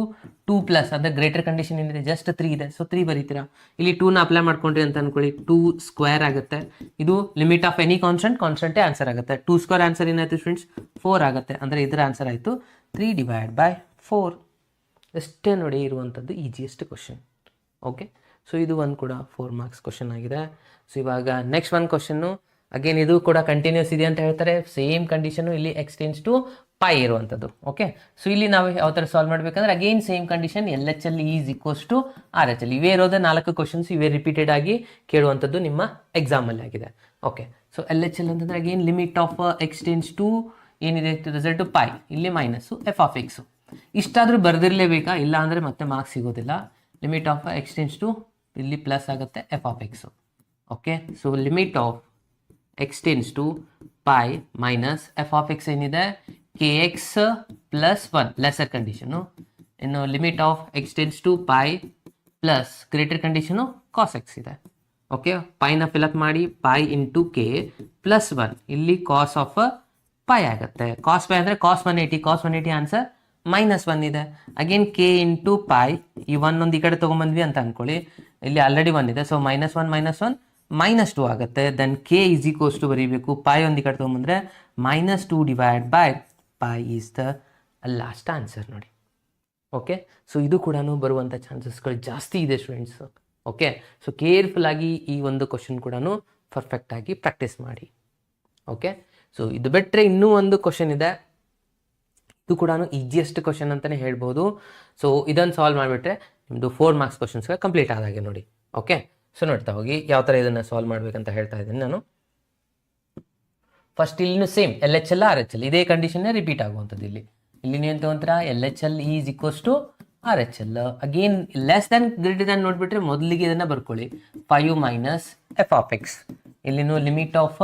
[SPEAKER 1] 2 + ಅಂದರೆ ಗ್ರೇಟರ್ ಕಂಡೀಷನ್ ಏನಿದೆ, ಜಸ್ಟ್ 3 ಇದೆ, ಸೊ 3 ಬರೀತೀರಾ. ಇಲ್ಲಿ 2ನ ಅಪ್ಲೈ ಮಾಡ್ಕೊಂಡ್ರಿ ಅಂತ ಅನ್ಕೊಳ್ಳಿ, 2² ಆಗುತ್ತೆ. ಇದು ಲಿಮಿಟ್ ಆಫ್ ಎನಿ ಕಾನ್ಸ್ಟೆಂಟೇ ಆನ್ಸರ್ ಆಗುತ್ತೆ. 2² ಆನ್ಸರ್ ಏನಾಯ್ತು ಸ್ಟೂಡೆಂಟ್ಸ್, 4 ಆಗುತ್ತೆ. ಅಂದರೆ ಇದರ ಆನ್ಸರ್ ಆಯಿತು 3/4. ಅಷ್ಟೇ ನೋಡಿ ಇರುವಂಥದ್ದು ಈಜಿಯೆಸ್ಟ್ ಕ್ವಶನ್. ಓಕೆ, ಸೊ ಇದು ಒಂದು ಕೂಡ 4 ಮಾರ್ಕ್ಸ್ ಕ್ವಶನ್ ಆಗಿದೆ. ಸೊ ಇವಾಗ ನೆಕ್ಸ್ಟ್ ಒಂದು ಕ್ವಶನ್ನು, ಅಗೇನ್ ಇದು ಕೂಡ ಕಂಟಿನ್ಯೂಸ್ ಇದೆ ಅಂತ ಹೇಳ್ತಾರೆ, ಸೇಮ್ ಕಂಡೀಷನು, ಇಲ್ಲಿ x → to π ಇರುವಂಥದ್ದು. ಓಕೆ, ಸೊ ಇಲ್ಲಿ ನಾವು ಯಾವ ಥರ ಸಾಲ್ವ್ ಮಾಡಬೇಕಂದ್ರೆ again same condition, LHL = RHL. ಇವೇ ಇರೋದೇ 4 ಕ್ವಶನ್ಸ್, ಇವೇ ರಿಪೀಟೆಡ್ ಆಗಿ ಕೇಳುವಂಥದ್ದು ನಿಮ್ಮ ಎಕ್ಸಾಮಲ್ಲಿ ಆಗಿದೆ. ಓಕೆ, ಸೊ LHL ಅಂತಂದರೆ again limit of x → to ಏನಿದೆ ರಿಸಲ್ಟು π, ಇಲ್ಲಿ ಮೈನಸ್ಸು f(x). ಇಷ್ಟಾದರೂ ಬರೆದಿರಲೇಬೇಕಾ, ಇಲ್ಲ ಅಂದರೆ ಮತ್ತೆ ಮಾರ್ಕ್ಸ್ ಸಿಗೋದಿಲ್ಲ. ಲಿಮಿಟ್ ಆಫ್ x → to ಇಲ್ಲಿ ಪ್ಲಸ್ ಆಗುತ್ತೆ f(x). Okay, so limit of x → to π minus f(x) ಏನಿದೆ kx + 1 ಲೆಸರ್ ಕಂಡೀಷನು. ಇನ್ನು limit of x → to π plus greater condition cos x ಇದೆ. ಓಕೆ, ಪೈನ ಫಿಲಪ್ ಮಾಡಿ, π × k + 1 ಇಲ್ಲಿ cos ಆಫ್ π ಆಗುತ್ತೆ. cos π ಅಂದರೆ cos 180, cos 180 ಆನ್ಸರ್ -1 ಇದೆ. ಅಗೇನ್ k × π, ಈ 1 ಒಂದು ಈ ಕಡೆ ತೊಗೊಂಬಂದ್ವಿ ಅಂತ ಅಂದ್ಕೊಳ್ಳಿ, ಇಲ್ಲಿ ಆಲ್ರೆಡಿ 1 ಇದೆ, ಸೊ -1 -2 ಆಗುತ್ತೆ. ದೆನ್ k = ಬರೀಬೇಕು, π ಒಂದು ಈ ಕಡೆ ತೊಗೊಂಬಂದರೆ -2/π ಈಸ್ ದ ಲಾಸ್ಟ್ ಆನ್ಸರ್ ನೋಡಿ. ಓಕೆ, ಸೊ ಇದು ಕೂಡ ಬರುವಂಥ ಚಾನ್ಸಸ್ಗಳು ಜಾಸ್ತಿ ಇದೆ ಸ್ಟೂಡೆಂಟ್ಸ್. ಓಕೆ, ಸೊ ಕೇರ್ಫುಲ್ ಆಗಿ ಈ ಒಂದು ಕ್ವಶನ್ ಕೂಡ ಪರ್ಫೆಕ್ಟಾಗಿ ಪ್ರಾಕ್ಟೀಸ್ ಮಾಡಿ. ಓಕೆ, ಸೊ ಇದು ಬಿಟ್ಟರೆ ಇನ್ನೂ ಒಂದು ಕ್ವಶನ್ ಇದೆ, ಇದು ಕೂಡ ಈಸಿಯೆಸ್ಟ್ ಕ್ವಶನ್ ಅಂತಲೇ ಹೇಳ್ಬೋದು. ಸೊ ಇದನ್ನು ಸಾಲ್ವ್ ಮಾಡಿಬಿಟ್ರೆ ನಿಮ್ಮದು 4 ಮಾರ್ಕ್ಸ್ ಕ್ವಶನ್ಸ್ಗೆ ಕಂಪ್ಲೀಟ್ ಆದಾಗೆ ನೋಡಿ. ಓಕೆ, ಸೊ ನೋಡ್ತಾ ಹೋಗಿ ಯಾವ ಥರ ಇದನ್ನು ಸಾಲ್ವ್ ಮಾಡಬೇಕಂತ ಹೇಳ್ತಾ ಇದ್ದೀನಿ ನಾನು. ಫಸ್ಟ್ ಇಲ್ಲಿನೂ ಸೇಮ್ LHL RHL ಇದೇ ಕಂಡೀಷನ್ನೇ ರಿಪೀಟ್ ಆಗುವಂಥದ್ದು. ಇಲ್ಲಿ ನೀವು ತೊಗೊಂತೀರ LHL is equals to RHL. Again less than greater than ನೋಡಿಬಿಟ್ರೆ ಮೊದಲಿಗೆ ಇದನ್ನು ಬರ್ಕೊಳ್ಳಿ 5 ಮೈನಸ್ ಎಫ್ ಆಫ್ ಎಕ್ಸ್. ಇಲ್ಲಿನೂ limit of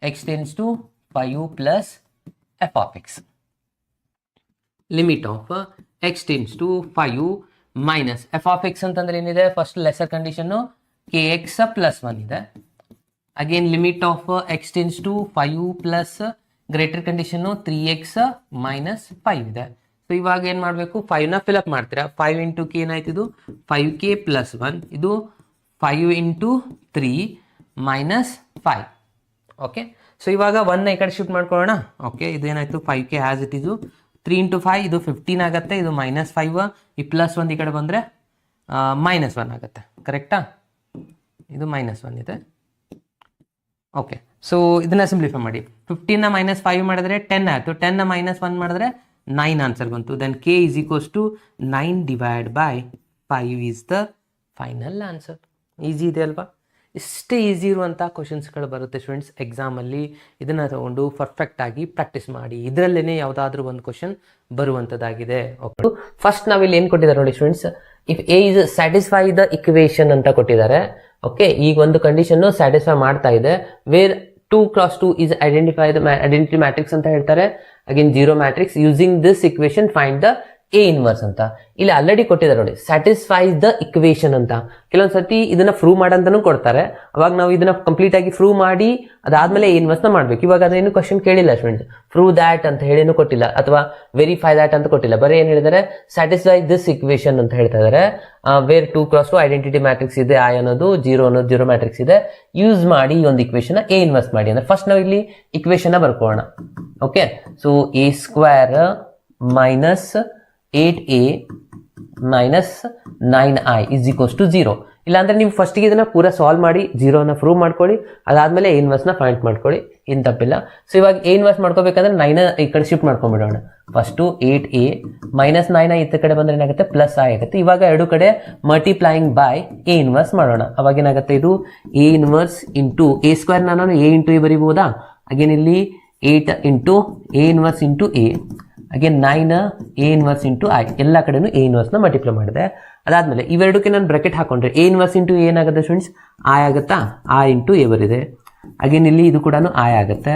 [SPEAKER 1] x tends to 5 plus f of x. Limit of x tends to 5 minus f of x ಅಂತಂದ್ರೆ ಏನಿದೆ, first lesser condition KX plus 1 ಇದೆ. Again limit of x tends to 5 plus greater condition 3x minus 5 ಇದೆ. So ಇವಾಗ ಏನು ಮಾಡಬೇಕು, 5ನ fill up ಮಾಡ್ತೀರಾ. 5 into K ಏನಾಯ್ತು, ಇದು 5k ಪ್ಲಸ್ 1, ಇದು 5 ಇಂಟು 3 ಮೈನಸ್ 5. ಓಕೆ, ಸೊ ಇವಾಗ 1ನ ಈ ಕಡೆ ಶಿಫ್ಟ್ ಮಾಡ್ಕೊಳ್ಳೋಣ. ಓಕೆ, ಇದೇನಾಯಿತು 5k as it is. 3 into 5 ಇದು 15 ಆಗುತ್ತೆ, ಇದು ಮೈನಸ್ 5, ಈ ಪ್ಲಸ್ 1 ಈ ಕಡೆ ಬಂದರೆ ಮೈನಸ್ 1 ಆಗುತ್ತೆ. ಕರೆಕ್ಟಾ? ಇದು ಮೈನಸ್ 1 ಇದೆ. ಓಕೆ, ಸೊ ಇದನ್ನ ಸಿಂಪ್ಲಿಫೈ ಮಾಡಿ. 15ನ ಮೈನಸ್ 5 ಮಾಡಿದ್ರೆ 10 ಆಯಿತು, 10ನ ಮೈನಸ್ 1 ಮಾಡಿದ್ರೆ 9 ಆನ್ಸರ್ ಬಂತು. Then k is equals to 9 divide by 5 is the final answer. Easy ಇದೆ ಅಲ್ವಾ? ಇಷ್ಟೇ ಈಸಿ ಇರುವಂಥ ಕ್ವಶನ್ಸ್ಗಳು ಬರುತ್ತೆ ಸ್ಟೂಡೆಂಟ್ಸ್ ಎಕ್ಸಾಮಲ್ಲಿ. ಇದನ್ನು ತಗೊಂಡು ಪರ್ಫೆಕ್ಟಾಗಿ ಪ್ರಾಕ್ಟೀಸ್ ಮಾಡಿ. ಇದರಲ್ಲೇ ಯಾವುದಾದ್ರೂ ಒಂದು ಕ್ವಶನ್ ಬರುವಂಥದ್ದಾಗಿದೆ. ಓಕೆ, ಫಸ್ಟ್ ನಾವಿಲ್ಲಿ ಏನು ಕೊಟ್ಟಿದ್ದಾರೆ ನೋಡಿ students, if A is satisfy the equation ಅಂತ ಕೊಟ್ಟಿದ್ದಾರೆ. ಓಕೆ, ಈಗ ಒಂದು ಕಂಡೀಷನ್ನು ಸ್ಯಾಟಿಸ್ಫೈ ಮಾಡ್ತಾ ಇದೆ. ವೇರ್ 2 × 2 ಇಸ್ ಐಡೆಂಟಿಟಿ ಮ್ಯಾಟ್ರಿಕ್ಸ್ ಅಂತ ಹೇಳ್ತಾರೆ. Again 0 matrix using this equation find the A inverse ಅಂತ. ಇಲ್ಲಿ ಆಲ್ರೆಡಿ ಕೊಟ್ಟಿದ್ದಾರೆ ನೋಡಿ, ಸ್ಯಾಟಿಸ್ಫೈಸ್ ದ ಇಕ್ವೇಷನ್ ಅಂತ. ಕೆಲವೊಂದ್ಸತಿ ಇದನ್ನ ಪ್ರೂವ್ ಮಾಡಂತಾನು ಕೊಡ್ತಾರೆ. ಅವಾಗ ನಾವು ಇದನ್ನ ಕಂಪ್ಲೀಟ್ ಆಗಿ ಪ್ರೂವ್ ಮಾಡಿ ಅದಾದ್ಮೇಲೆ ಎ ಇನ್ವರ್ಸ್ ನ ಮಾಡ್ಬೇಕು. ಇವಾಗ ಅದೇನು ಕ್ವಶನ್ ಕೇಳಿಲ್ಲ ಸ್ಟೂಡೆಂಟ್ಸ್, ಪ್ರೂವ್ ದ್ಯಾಟ್ ಅಂತ ಹೇಳಿನೂ ಕೊಟ್ಟಿಲ್ಲ, ಅಥವಾ ವೆರಿಫೈ ದ್ಯಾಟ್ ಅಂತ ಕೊಟ್ಟಿಲ್ಲ. ಬರೀ ಏನ್ ಹೇಳಿದ್ದಾರೆ, ಸ್ಯಾಟಿಸ್ಫೈ ದಿಸ್ ಇಕ್ವೇಷನ್ ಅಂತ ಹೇಳ್ತಾ ಇದಾರೆ. ವೇರ್ 2 × 2 ಐಡೆಂಟಿಟಿ ಮ್ಯಾಟ್ರಿಕ್ಸ್ ಇದೆ, ಐ ಅನ್ನೋದು 0 ಅನ್ನೋದು 0 ಮ್ಯಾಟ್ರಿಕ್ಸ್ ಇದೆ, ಯೂಸ್ ಮಾಡಿ ಈ ಒಂದು ಇಕ್ವೇಷನ್ ಎ ಇನ್ವರ್ಸ್ ಮಾಡಿ ಅಂದ್ರೆ ಫಸ್ಟ್ ನಾವು ಇಲ್ಲಿ ಇಕ್ವೇಷನ್ ಬರ್ಕೊಳ್ಳೋಣ. Okay, so a square minus 8a minus 9i is equals to 0. ಇಲ್ಲಾಂದ್ರೆ ನೀವು ಫಸ್ಟಿಗೆ ಇದನ್ನ ಪೂರ ಸಾಲ್ವ್ ಮಾಡಿ 0ನ ಪ್ರೂವ್ ಮಾಡ್ಕೊಳ್ಳಿ, ಅದಾದ್ಮೇಲೆ ಎ ಇನ್ವರ್ಸ್ನ ಫೈಂಡ್ ಮಾಡ್ಕೊಳ್ಳಿ, ಏನು ತಪ್ಪಿಲ್ಲ. ಸೊ ಇವಾಗ ಎ ಇನ್ವರ್ಸ್ ಮಾಡ್ಕೋಬೇಕಂದ್ರೆ 9 ಈ ಕಡೆ shift ಮಾಡ್ಕೊಂಡ್ಬಿಡೋಣ. First 8a minus 9i ಈ ಕಡೆ ಬಂದ್ರೆ ಏನಾಗುತ್ತೆ, ಪ್ಲಸ್ i ಆಗುತ್ತೆ. ಇವಾಗ ಎರಡು ಕಡೆ ಮಲ್ಟಿಪ್ಲೈಯಿಂಗ್ ಬೈ ಎ ಇನ್ವರ್ಸ್ ಮಾಡೋಣ. ಅವಾಗ ಏನಾಗುತ್ತೆ, ಇದು A inverse into A square ನಾನು ಎ ಇಂಟು ಎ ಬರಿಬೋದಾ. ಅಗೇನ್ ಇಲ್ಲಿ 8 into a inverse into A, again 9 A inverse into I, ಎಲ್ಲ ಕಡೆನೂ ಎ ಇನ್ವರ್ಸ್ನ ಮಲ್ಟಿಪ್ಲೈ ಮಾಡಿದೆ. ಅದಾದ್ಮೇಲೆ ಇವೆರಡಕ್ಕೆ ನಾನು ಬ್ರಾಕೆಟ್ ಹಾಕೊಂಡ್ರೆ ಎ ಇನ್ವರ್ಸ್ ಇಂಟು ಏನಾಗುತ್ತೆ ಸ್ಟೂಡೆಂಟ್ಸ್, ಐ ಆಗುತ್ತಾ, ಐ ಇಂಟು ಎ ಬರಿದೆ. ಅಗೇನ್ ಇಲ್ಲಿ ಇದು ಕೂಡ ಐ ಆಗುತ್ತೆ.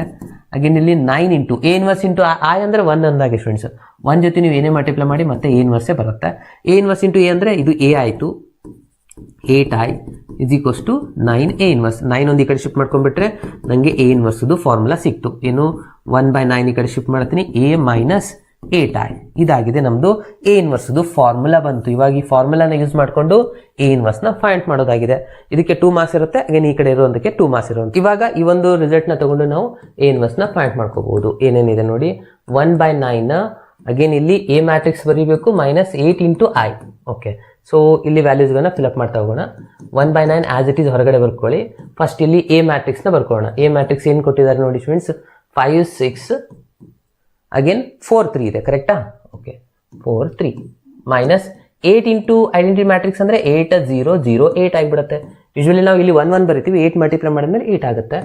[SPEAKER 1] ಅಗೇನ್ ಇಲ್ಲಿ 9 into a inverse into I ಅಂದ್ರೆ 1 ಅಂದಾಗೆ ಸ್ಟೂಡೆಂಟ್ಸ್. 1 ಜೊತೆ ನೀವು ಏನೇ ಮಲ್ಟಿಪ್ಲೈ ಮಾಡಿ ಮತ್ತೆ ಎ ಇನ್ವರ್ಸೇ ಬರುತ್ತೆ. ಎ ಇನ್ವರ್ಸ್ ಇಂಟು ಎ ಅಂದ್ರೆ ಇದು ಎ ಆಯಿತು, 8i is equals to 9 A inverse. 9 ಒಂದು ಈ ಕಡೆ ಶಿಫ್ಟ್ ಮಾಡ್ಕೊಂಡ್ಬಿಟ್ರೆ ನನಗೆ ಎ ಇನ್ವರ್ಸ್ದು ಫಾರ್ಮುಲಾ ಸಿಕ್ತು. ಏನು, 1/9 ಈ ಕಡೆ ಶಿಫ್ಟ್ ಮಾಡ್ತೀನಿ, ಎ ಮೈನಸ್ 8i ಇದಾಗಿದೆ ನಮ್ದು ಎ ಇನ್ವರ್ಸ್ದು ಫಾರ್ಮುಲಾ ಬಂತು. ಇವಾಗ ಈ ಫಾರ್ಮುಲಾನ ಯೂಸ್ ಮಾಡಿಕೊಂಡು ಎ ಇನ್ವರ್ಸ್ನ ಫೈಂಡ್ ಮಾಡೋದಾಗಿದೆ. ಇದಕ್ಕೆ 2 ಮಾರ್ಕ್ಸ್ ಇರುತ್ತೆ, ಅಗೇನ್ ಈ ಕಡೆ ಇರೋದಕ್ಕೆ 2 ಮಾರ್ಕ್ಸ್ ಇರುತ್ತೆ. ಇವಾಗ ಈ ಒಂದು ರಿಸಲ್ಟ್ನ ತಗೊಂಡು ನಾವು ಎ ಇನ್ವರ್ಸ್ನ ಫೈಂಡ್ ಮಾಡ್ಕೋಬಹುದು. ಏನೇನಿದೆ ನೋಡಿ, 1/9 ಅಗೇನ್ ಇಲ್ಲಿ ಎ ಮ್ಯಾಟ್ರಿಕ್ಸ್ ಬರೀಬೇಕು, minus 8 into I. Okay, so ಇಲ್ಲಿ ವ್ಯಾಲ್ಯೂಸ್ಗಳನ್ನ ಫಿಲಪ್ ಮಾಡ್ತಾ ಹೋಗೋಣ. 1/9 ಆಸ್ ಇಟ್ ಈಸ್ ಹೊರಗಡೆ ಬರ್ಕೊಳ್ಳಿ. ಫಸ್ಟ್ ಇಲ್ಲಿ ಎ ಮ್ಯಾಟ್ರಿಕ್ಸ್ನ ಬರ್ಕೊಳ್ಳೋಣ. ಎ ಮ್ಯಾಟ್ರಿಕ್ಸ್ ಏನು ಕೊಟ್ಟಿದ್ದಾರೆ ನೋಡಿ ಸ್ಟೂಡೆಂಟ್ಸ್, 5 6 ಅಗೇನ್ 4 3 ಇದೆ, ಕರೆಕ್ಟಾ? Okay, 4 3 minus 8 into identity matrix ಅಂದ್ರೆ 8 0 0 8 ಆಗಿಬಿಡುತ್ತೆ. ಯೂಶುವಲಿ ನಾವು ಇಲ್ಲಿ 1 1 ಬರಿತೀವಿ, 8 ಮಲ್ಟಿಪ್ಲೈ ಮಾಡಿದ್ಮೇಲೆ 8 ಆಗುತ್ತೆ.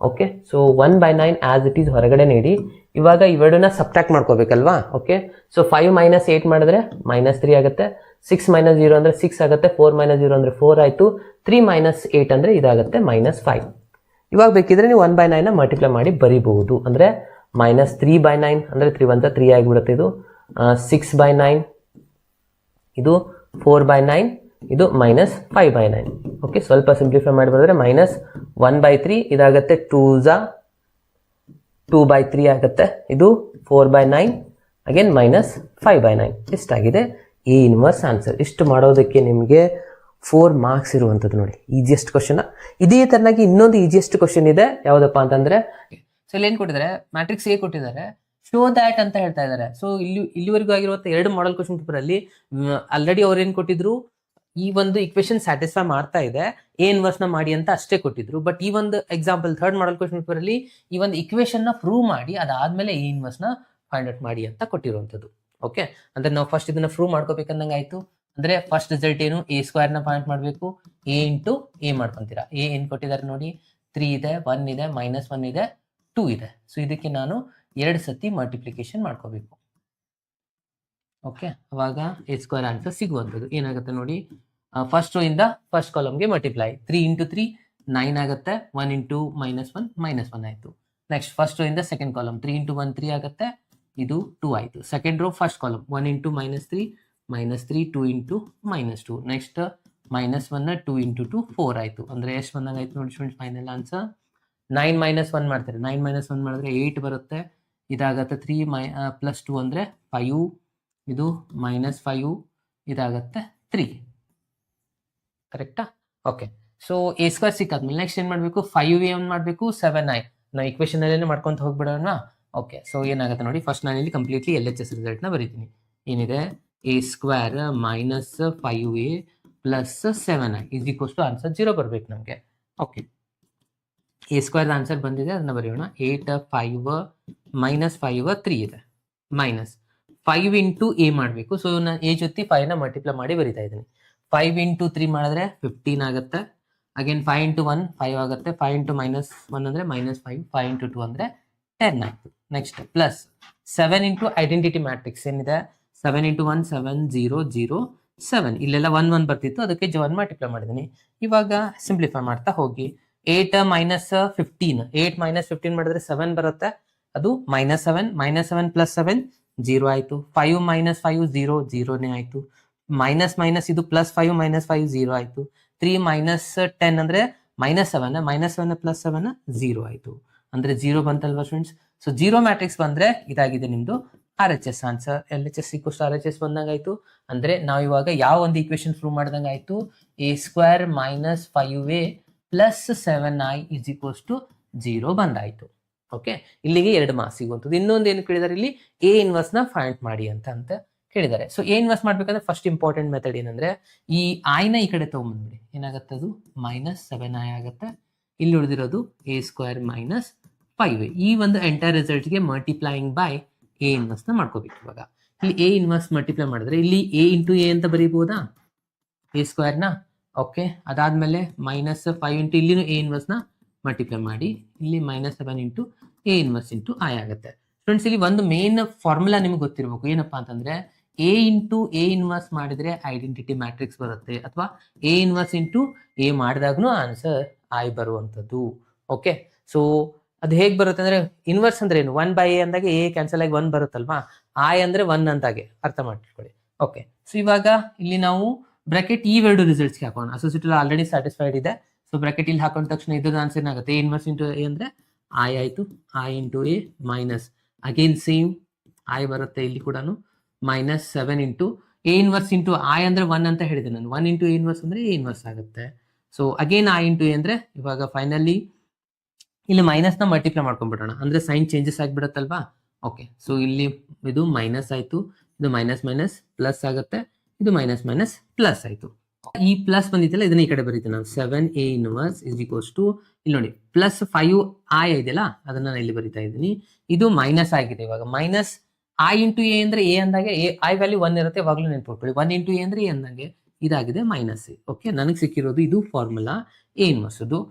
[SPEAKER 1] Okay, so 1/9 as it is ಹೊರಗಡೆ ನೀಡಿ. ಇವಾಗ ಇವೆರಡನ್ನ ಸಬ್ಟ್ರಾಕ್ಟ್ ಮಾಡ್ಕೋಬೇಕಲ್ವಾ. ಓಕೆ, ಸೊ 5 ಮೈನಸ್ 8 ಮಾಡಿದ್ರೆ ಮೈನಸ್ 3 ಆಗುತ್ತೆ. 6 ಮೈನಸ್ 0 ಅಂದ್ರೆ 6 ಆಗುತ್ತೆ. 4 ಮೈನಸ್ 0 ಅಂದ್ರೆ 4 ಆಯಿತು. 3 ಮೈನಸ್ 8 ಅಂದ್ರೆ ಇದಾಗುತ್ತೆ ಮೈನಸ್ 5. ಇವಾಗ ಬೇಕಿದ್ರೆ ನೀವು 1/9 ಮಲ್ಟಿಪ್ಲೈ ಮಾಡಿ ಬರೀಬಹುದು. ಅಂದ್ರೆ ಮೈನಸ್ 3/9 ಅಂದರೆ 3 1 3 ಆಗಿಬಿಡುತ್ತೆ. ಇದು 6/9, ಇದು 4/9, ಇದು ಮೈನಸ್ 5/9. ಓಕೆ, ಸ್ವಲ್ಪ ಸಿಂಪ್ಲಿಫೈ ಮಾಡಿ ಬರೆದ್ರೆ ಮೈನಸ್ 1/3 ಇದಾಗುತ್ತೆ. 2/3 ಆಗುತ್ತೆ. ಇದು 4/9 ಅಗೇನ್ ಮೈನಸ್ 5/9 ಇಷ್ಟಾಗಿದೆ ಎ ಇನ್ವರ್ಸ್ ಆನ್ಸರ್. ಇಷ್ಟು ಮಾಡೋದಕ್ಕೆ ನಿಮಗೆ 4 ಮಾರ್ಕ್ಸ್ ಇರುವಂಥದ್ದು ನೋಡಿ, ಈಸಿಯೆಸ್ಟ್ ಕ್ವಶನ್. ಇದೇ ತರನಾಗಿ ಇನ್ನೊಂದು ಈಸಿಯೆಸ್ಟ್ ಕ್ವಶನ್ ಇದೆ, ಯಾವುದಪ್ಪ ಅಂತಂದ್ರೆ, ಸೊ ಇಲ್ಲಿ ಏನು ಕೊಟ್ಟಿದ್ದಾರೆ, ಮ್ಯಾಟ್ರಿಕ್ಸ್ ಎ ಕೊಟ್ಟಿದ್ದಾರೆ. ಶೋ ದ್ಯಾಟ್ ಅಂತ ಹೇಳ್ತಾ ಇದ್ದಾರೆ. ಸೊ ಇಲ್ಲಿವರೆಗೂ ಆಗಿರುವಂತ 2 ಮಾಡೆಲ್ ಕ್ವಶನ್ ಪೇಪರ್ ಅಲ್ಲಿ ಆಲ್ರೆಡಿ ಅವ್ರು ಏನ್ ಕೊಟ್ಟಿದ್ರು, ಈ ಒಂದು ಇಕ್ವೇಶನ್ ಸ್ಯಾಟಿಸ್ಫೈ ಮಾಡ್ತಾ ಇದೆ, ಎ ಇನ್ವರ್ಸ್ ನ ಮಾಡಿ ಅಂತ ಅಷ್ಟೇ ಕೊಟ್ಟಿದ್ರು. ಬಟ್ ಈ ಒಂದು example 3rd model question paper ಅಲ್ಲಿ ಈ ಒಂದು ಇಕ್ವೇಶನ್ ನ ಪ್ರೂವ್ ಮಾಡಿ ಅದಾದ್ಮೇಲೆ ಎ ಇನ್ವರ್ಸ್ ನ ಫೈಂಡ್ ಔಟ್ ಮಾಡಿ ಅಂತ ಕೊಟ್ಟಿರುವಂತದ್ದು. ಓಕೆ, ಅಂದ್ರೆ ನಾವು ಫಸ್ಟ್ ಇದನ್ನ ಪ್ರೂವ್ ಮಾಡ್ಕೋಬೇಕಂದಂಗ ಆಯ್ತು. ಅಂದ್ರೆ ಫಸ್ಟ್ ರಿಸಲ್ಟ್ ಏನು, ಎ ಸ್ಕ್ವೇರ್ ನ ಫೈಂಡ್ ಮಾಡಬೇಕು. ಎ ಇಂಟು ಎ ಮಾಡ್ಕೊಂತೀರಾ. ಎ ಏನ್ ಕೊಟ್ಟಿದ್ದಾರೆ ನೋಡಿ, 3 ಇದೆ, 1 ಇದೆ, -1 ಇದೆ, 2 ಇದೆ. ಸೊ ಇದಕ್ಕೆ ನಾನು 2 ಸತಿ ಮಲ್ಟಿಪ್ಲಿಕೇಶನ್ ಮಾಡ್ಕೋಬೇಕು. ಓಕೆ, ಅವಾಗ ಎ ಸ್ಕ್ವೇರ್ ಆನ್ಸರ್ ಸಿಗುವಂಥದ್ದು ಏನಾಗುತ್ತೆ ನೋಡಿ, ಫಸ್ಟ್ ರೋ ಇಂದ ಫಸ್ಟ್ ಕಾಲಮ್ಗೆ ಮಲ್ಟಿಪ್ಲೈ. 3 ಇಂಟು 3 9 ಆಗುತ್ತೆ. 1 ಇಂಟು -1 -1 ಆಯ್ತು. ನೆಕ್ಸ್ಟ್ ಫಸ್ಟ್ ರೋ ಇಂದ ಸೆಕೆಂಡ್ ಕಾಲಮ್ 3 ಇಂಟು 1 3 ಆಗುತ್ತೆ, ಇದು 2 ಆಯ್ತು. Second row first column 1 into -3 -3 2 into -2. Next -1 2 into 2 4 ಆಯ್ತು. ಅಂದ್ರೆ ಎಷ್ಟು ಬಂದಂಗೆ ಆಯ್ತು ನೋಡಿ ಸ್ಟೂಡೆಂಟ್ಸ್, ಫೈನಲ್ ಆನ್ಸರ್ 9 -1 ಮಾಡ್ತಾರೆ. 9 -1 ಮಾಡಿದ್ರೆ 8 ಬರುತ್ತೆ. ಇದಾಗತ್ತೆ 3 + 2 ಅಂದ್ರೆ 5, ಇದು -5, ಇದಾಗತ್ತೆ 3. ಕರೆಕ್ಟಾ? ಓಕೆ, ಸೊ ಎ ಸ್ಕ್ವೇರ್ ಸಿಕ್ಕಾದ್ಮೇಲೆ ನೆಕ್ಸ್ಟ್ ಏನ್ ಮಾಡಬೇಕು, 5a ಏನ್ ಮಾಡಬೇಕು, 7i. ನಾವು ಇಕ್ವೇಶನ್ ಅಲ್ಲೇ ಮಾಡ್ಕೊಂತ ಹೋಗ್ಬಿಡೋಣ. ಓಕೆ, ಸೊ ಏನಾಗುತ್ತೆ ನೋಡಿ, ಫಸ್ಟ್ ನಾನು ಇಲ್ಲಿ ಕಂಪ್ಲೀಟ್ಲಿ LHS ರಿಸಲ್ಟ್ ನ ಬರೀತೀನಿ. ಏನಿದೆ, a square -5a + 7i = answer 0 ಬರ್ಬೇಕು ನಮಗೆ. ಓಕೆ, ಎ ಸ್ಕ್ವೇರ್ ಆನ್ಸರ್ ಬಂದಿದೆ, ಅದನ್ನ ಬರೆಯೋಣ. 8 5 -5 3 ಇದೆ, ಮೈನಸ್ 5 ಇಂಟು ಎ ಮಾಡಬೇಕು. ಸೊ ನಾನು ಎ ಜೊತೆ 5 ನ ಮಲ್ಟಿಪ್ಲೈ ಮಾಡಿ ಬರಿತಾ ಇದ್ದೀನಿ. 5 ಇಂಟು 3 ಮಾಡಿದ್ರೆ 15 ಆಗುತ್ತೆ. ಅಗೇನ್ 5 ಇಂಟು 1 5 ಆಗುತ್ತೆ. 5 ಇಂಟು -1 ಅಂದ್ರೆ -5. 5 ಇಂಟು 2 ಅಂದ್ರೆ 10 ಆಯ್ತು. Next plus 7 into identity matrix ಏನಿದೆ, 7 ಇಂಟು 1 7 0 0 7. ಇಲ್ಲೆಲ್ಲ 1 1 ಬರ್ತಿತ್ತು, ಅದಕ್ಕೆ 1 ಮಲ್ಟಿಪ್ಲೈ ಮಾಡಿದ್ದೀನಿ. ಇವಾಗ ಸಿಂಪ್ಲಿಫೈ ಮಾಡ್ತಾ ಹೋಗಿ. 8 -15 8 -15 ಮಾಡಿದ್ರೆ 7 ಬರುತ್ತೆ, ಅದು -7 -7 + 7 0 ಆಯ್ತು. 5 - 5 0 0ನೇ ಆಯ್ತು. ಮೈನಸ್ ಇದು +5 -5 0 ಆಯ್ತು. 3 -10 ಅಂದ್ರೆ -7 -7 + 7 0 ಆಯ್ತು. ಅಂದ್ರೆ 0 ಬಂತಲ್ವಾ ಸ್ಟೂಡೆಂಟ್ಸ್? ಸೊ 0 ಮ್ಯಾಟ್ರಿಕ್ಸ್ ಬಂದ್ರೆ ಇದಾಗಿದೆ ನಿಮ್ದು RHS ಆನ್ಸರ್. LHS = RHS ಬಂದಂಗ ಆಯ್ತು. ಅಂದ್ರೆ ನಾವು ಇವಾಗ ಯಾವ ಒಂದು ಇಕ್ವೇಶನ್ ಪ್ರೂವ್ ಮಾಡ್ದಂಗ ಆಯ್ತು, a ಸ್ಕ್ವೇರ್ -5a + 7i = 0 ಬಂದಾಯ್ತು. ಓಕೆ, ಇಲ್ಲಿಗೆ 2 ಮಾರ್ಕ್ಸ್ ಸಿಗುವಂಥದ್ದು. ಇನ್ನೊಂದು ಏನು ಕೇಳಿದಾರೆ ಇಲ್ಲಿ, ಎ ಇನ್ವರ್ಸ್ ನ ಫೈಂಡ್ ಮಾಡಿ ಅಂತ ಕೇಳಿದ್ದಾರೆ. ಸೊ ಎ ಇನ್ವರ್ಸ್ ಮಾಡ್ಬೇಕಂದ್ರೆ ಫಸ್ಟ್ ಇಂಪಾರ್ಟೆಂಟ್ ಮೆಥಡ್ ಏನಂದ್ರೆ, ಈ ಐನ ಈ ಕಡೆ ತಗೊಂಡ್ಬಿಡಿ. ಏನಾಗುತ್ತೆ, ಅದು -7i ಆಗುತ್ತೆ. ಇಲ್ಲಿ ಉಳಿದಿರೋದು a ಸ್ಕ್ವೇರ್ -5a. ಈ ಒಂದು ಎಂಟೈರ್ ರಿಸಲ್ಟ್ ಗೆ ಮಲ್ಟಿಪ್ಲೈಯಿಂಗ್ ಬೈ ಎ ಇನ್ವರ್ಸ್ ನ ಮಾಡ್ಕೋಬೇಕು. ಇವಾಗ ಇಲ್ಲಿ ಎ ಇನ್ವರ್ಸ್ ಮಲ್ಟಿಪ್ಲೈ ಮಾಡಿದ್ರೆ ಇಲ್ಲಿ a ಇಂಟು ಎ ಅಂತ ಬರೀಬಹುದಾ, ಎ ಸ್ಕ್ವೇರ್ ನ. ಓಕೆ, ಅದಾದ್ಮೇಲೆ -5 ಇಂಟು ಇಲ್ಲಿನೂ ಎ ಇನ್ವರ್ಸ್ ನ ಮಲ್ಟಿಪ್ಲೈ ಮಾಡಿ, ಇಲ್ಲಿ -7 into a inverse into I ಆಗುತ್ತೆ. ಫ್ರೆಂಡ್ಸ್, ಇಲ್ಲಿ ಒಂದು ಮೇನ್ ಫಾರ್ಮುಲಾ ನಿಮ್ಗೆ ಗೊತ್ತಿರಬೇಕು. ಏನಪ್ಪಾ ಅಂತಂದ್ರೆ, ಎ ಇಂಟು ಎ ಇನ್ವರ್ಸ್ ಮಾಡಿದ್ರೆ ಐಡೆಂಟಿಟಿ ಮ್ಯಾಟ್ರಿಕ್ಸ್ ಬರುತ್ತೆ, ಅಥವಾ ಎ ಇನ್ವರ್ಸ್ ಇಂಟು ಎ ಮಾಡಿದಾಗ್ನು ಆನ್ಸರ್ ಐ ಬರುವಂಥದ್ದು. ಓಕೆ, ಸೊ ಅದು ಹೇಗೆ ಬರುತ್ತೆ ಅಂದ್ರೆ, ಇನ್ವರ್ಸ್ ಅಂದ್ರೆ ಏನು, 1/a ಅಂದಾಗ ಎ ಕ್ಯಾನ್ಸಲ್ ಆಗಿ 1 ಬರುತ್ತಲ್ವಾ, ಐ ಅಂದ್ರೆ 1 ಅಂತಾಗೆ ಅರ್ಥ ಮಾಡ್ಕೊಳ್ಳಿ. ಓಕೆ, ಸೊ ಇವಾಗ ಇಲ್ಲಿ ನಾವು ಬ್ರಾಕೆಟ್ ಈ 2 ರಿಸಲ್ಟ್ಸ್ಗೆ ಹಾಕೋಣ. ಅಸೋಸಿಯೇಟಿವ್ ಆಲ್ರೆಡಿ ಸ್ಯಾಟಿಸ್ಫೈಡ್ ಇದೆ. ಸೊ ಬ್ರಾಕೆಟ್ ಇಲ್ಲಿ ಹಾಕೊಂಡ ತಕ್ಷಣ ಇದ್ರ ಆನ್ಸರ್ ಏನಾಗುತ್ತೆ, ಎ ಇನ್ವರ್ಸ್ ಇಂಟು ಎ ಅಂದ್ರೆ ಐ ಆಯ್ತು. I into A minus again same I ಬರುತ್ತೆ ಇಲ್ಲಿ ಕೂಡ. -7 into a inverse into I ಅಂದ್ರೆ 1 ಅಂತ ಹೇಳಿದೆ ನಾನು. 1 ಇಂಟು ಎ ಇನ್ವರ್ಸ್ ಅಂದ್ರೆ ಎ ಇನ್ವರ್ಸ್ ಆಗುತ್ತೆ. So again I into a ಅಂದ್ರೆ, ಇವಾಗ ಫೈನಲಿ ಇಲ್ಲಿ ಮೈನಸ್ ನ ಮಲ್ಟಿಪ್ಲೈ ಮಾಡ್ಕೊಂಡ್ಬಿಡೋಣ, ಅಂದ್ರೆ ಸೈನ್ ಚೇಂಜಸ್ ಆಗಿಬಿಡತ್ತಲ್ವಾ. ಓಕೆ, ಸೊ ಇಲ್ಲಿ ಇದು ಮೈನಸ್ ಆಯ್ತು, ಇದು ಮೈನಸ್ ಪ್ಲಸ್ ಆಗುತ್ತೆ, ಇದು ಮೈನಸ್ ಪ್ಲಸ್ ಆಯ್ತು. ಈ ಪ್ಲಸ್ ಬಂದಿತ್ತಲ್ಲ, ಇದನ್ನ ಈ ಕಡೆ ಬರೀತೀನಿ ನಾನು. 7a ಇನ್ವರ್ಸ್ = ಇಲ್ಲಿ ನೋಡಿ +5i ಇದೆಯಲ್ಲ, ಅದನ್ನ ನಾನು ಇಲ್ಲಿ ಬರಿತಾ ಇದ್ದೀನಿ. ಇದು ಮೈನಸ್ ಆಗಿದೆ. ಇವಾಗ ಮೈನಸ್ i ಇಂಟು ಎ ಅಂದ್ರೆ ಎ ಅಂದಾಗೆ ಐ ವ್ಯಾಲ್ಯೂ 1 ಇರುತ್ತೆ, ಯಾವಾಗಲೂ ನೆನ್ಪಿಟ್ಕೊಳ್ಳಿ. 1 ಇಂಟು ಎ ಅಂದ್ರೆ ಎ ಅಂದಂಗೆ ಇದಾಗಿದೆ -a. ಓಕೆ, ನನಗೆ ಸಿಕ್ಕಿರೋದು ಇದು ಫಾರ್ಮುಲಾ ಎ ಇನ್ವರ್ಸ್.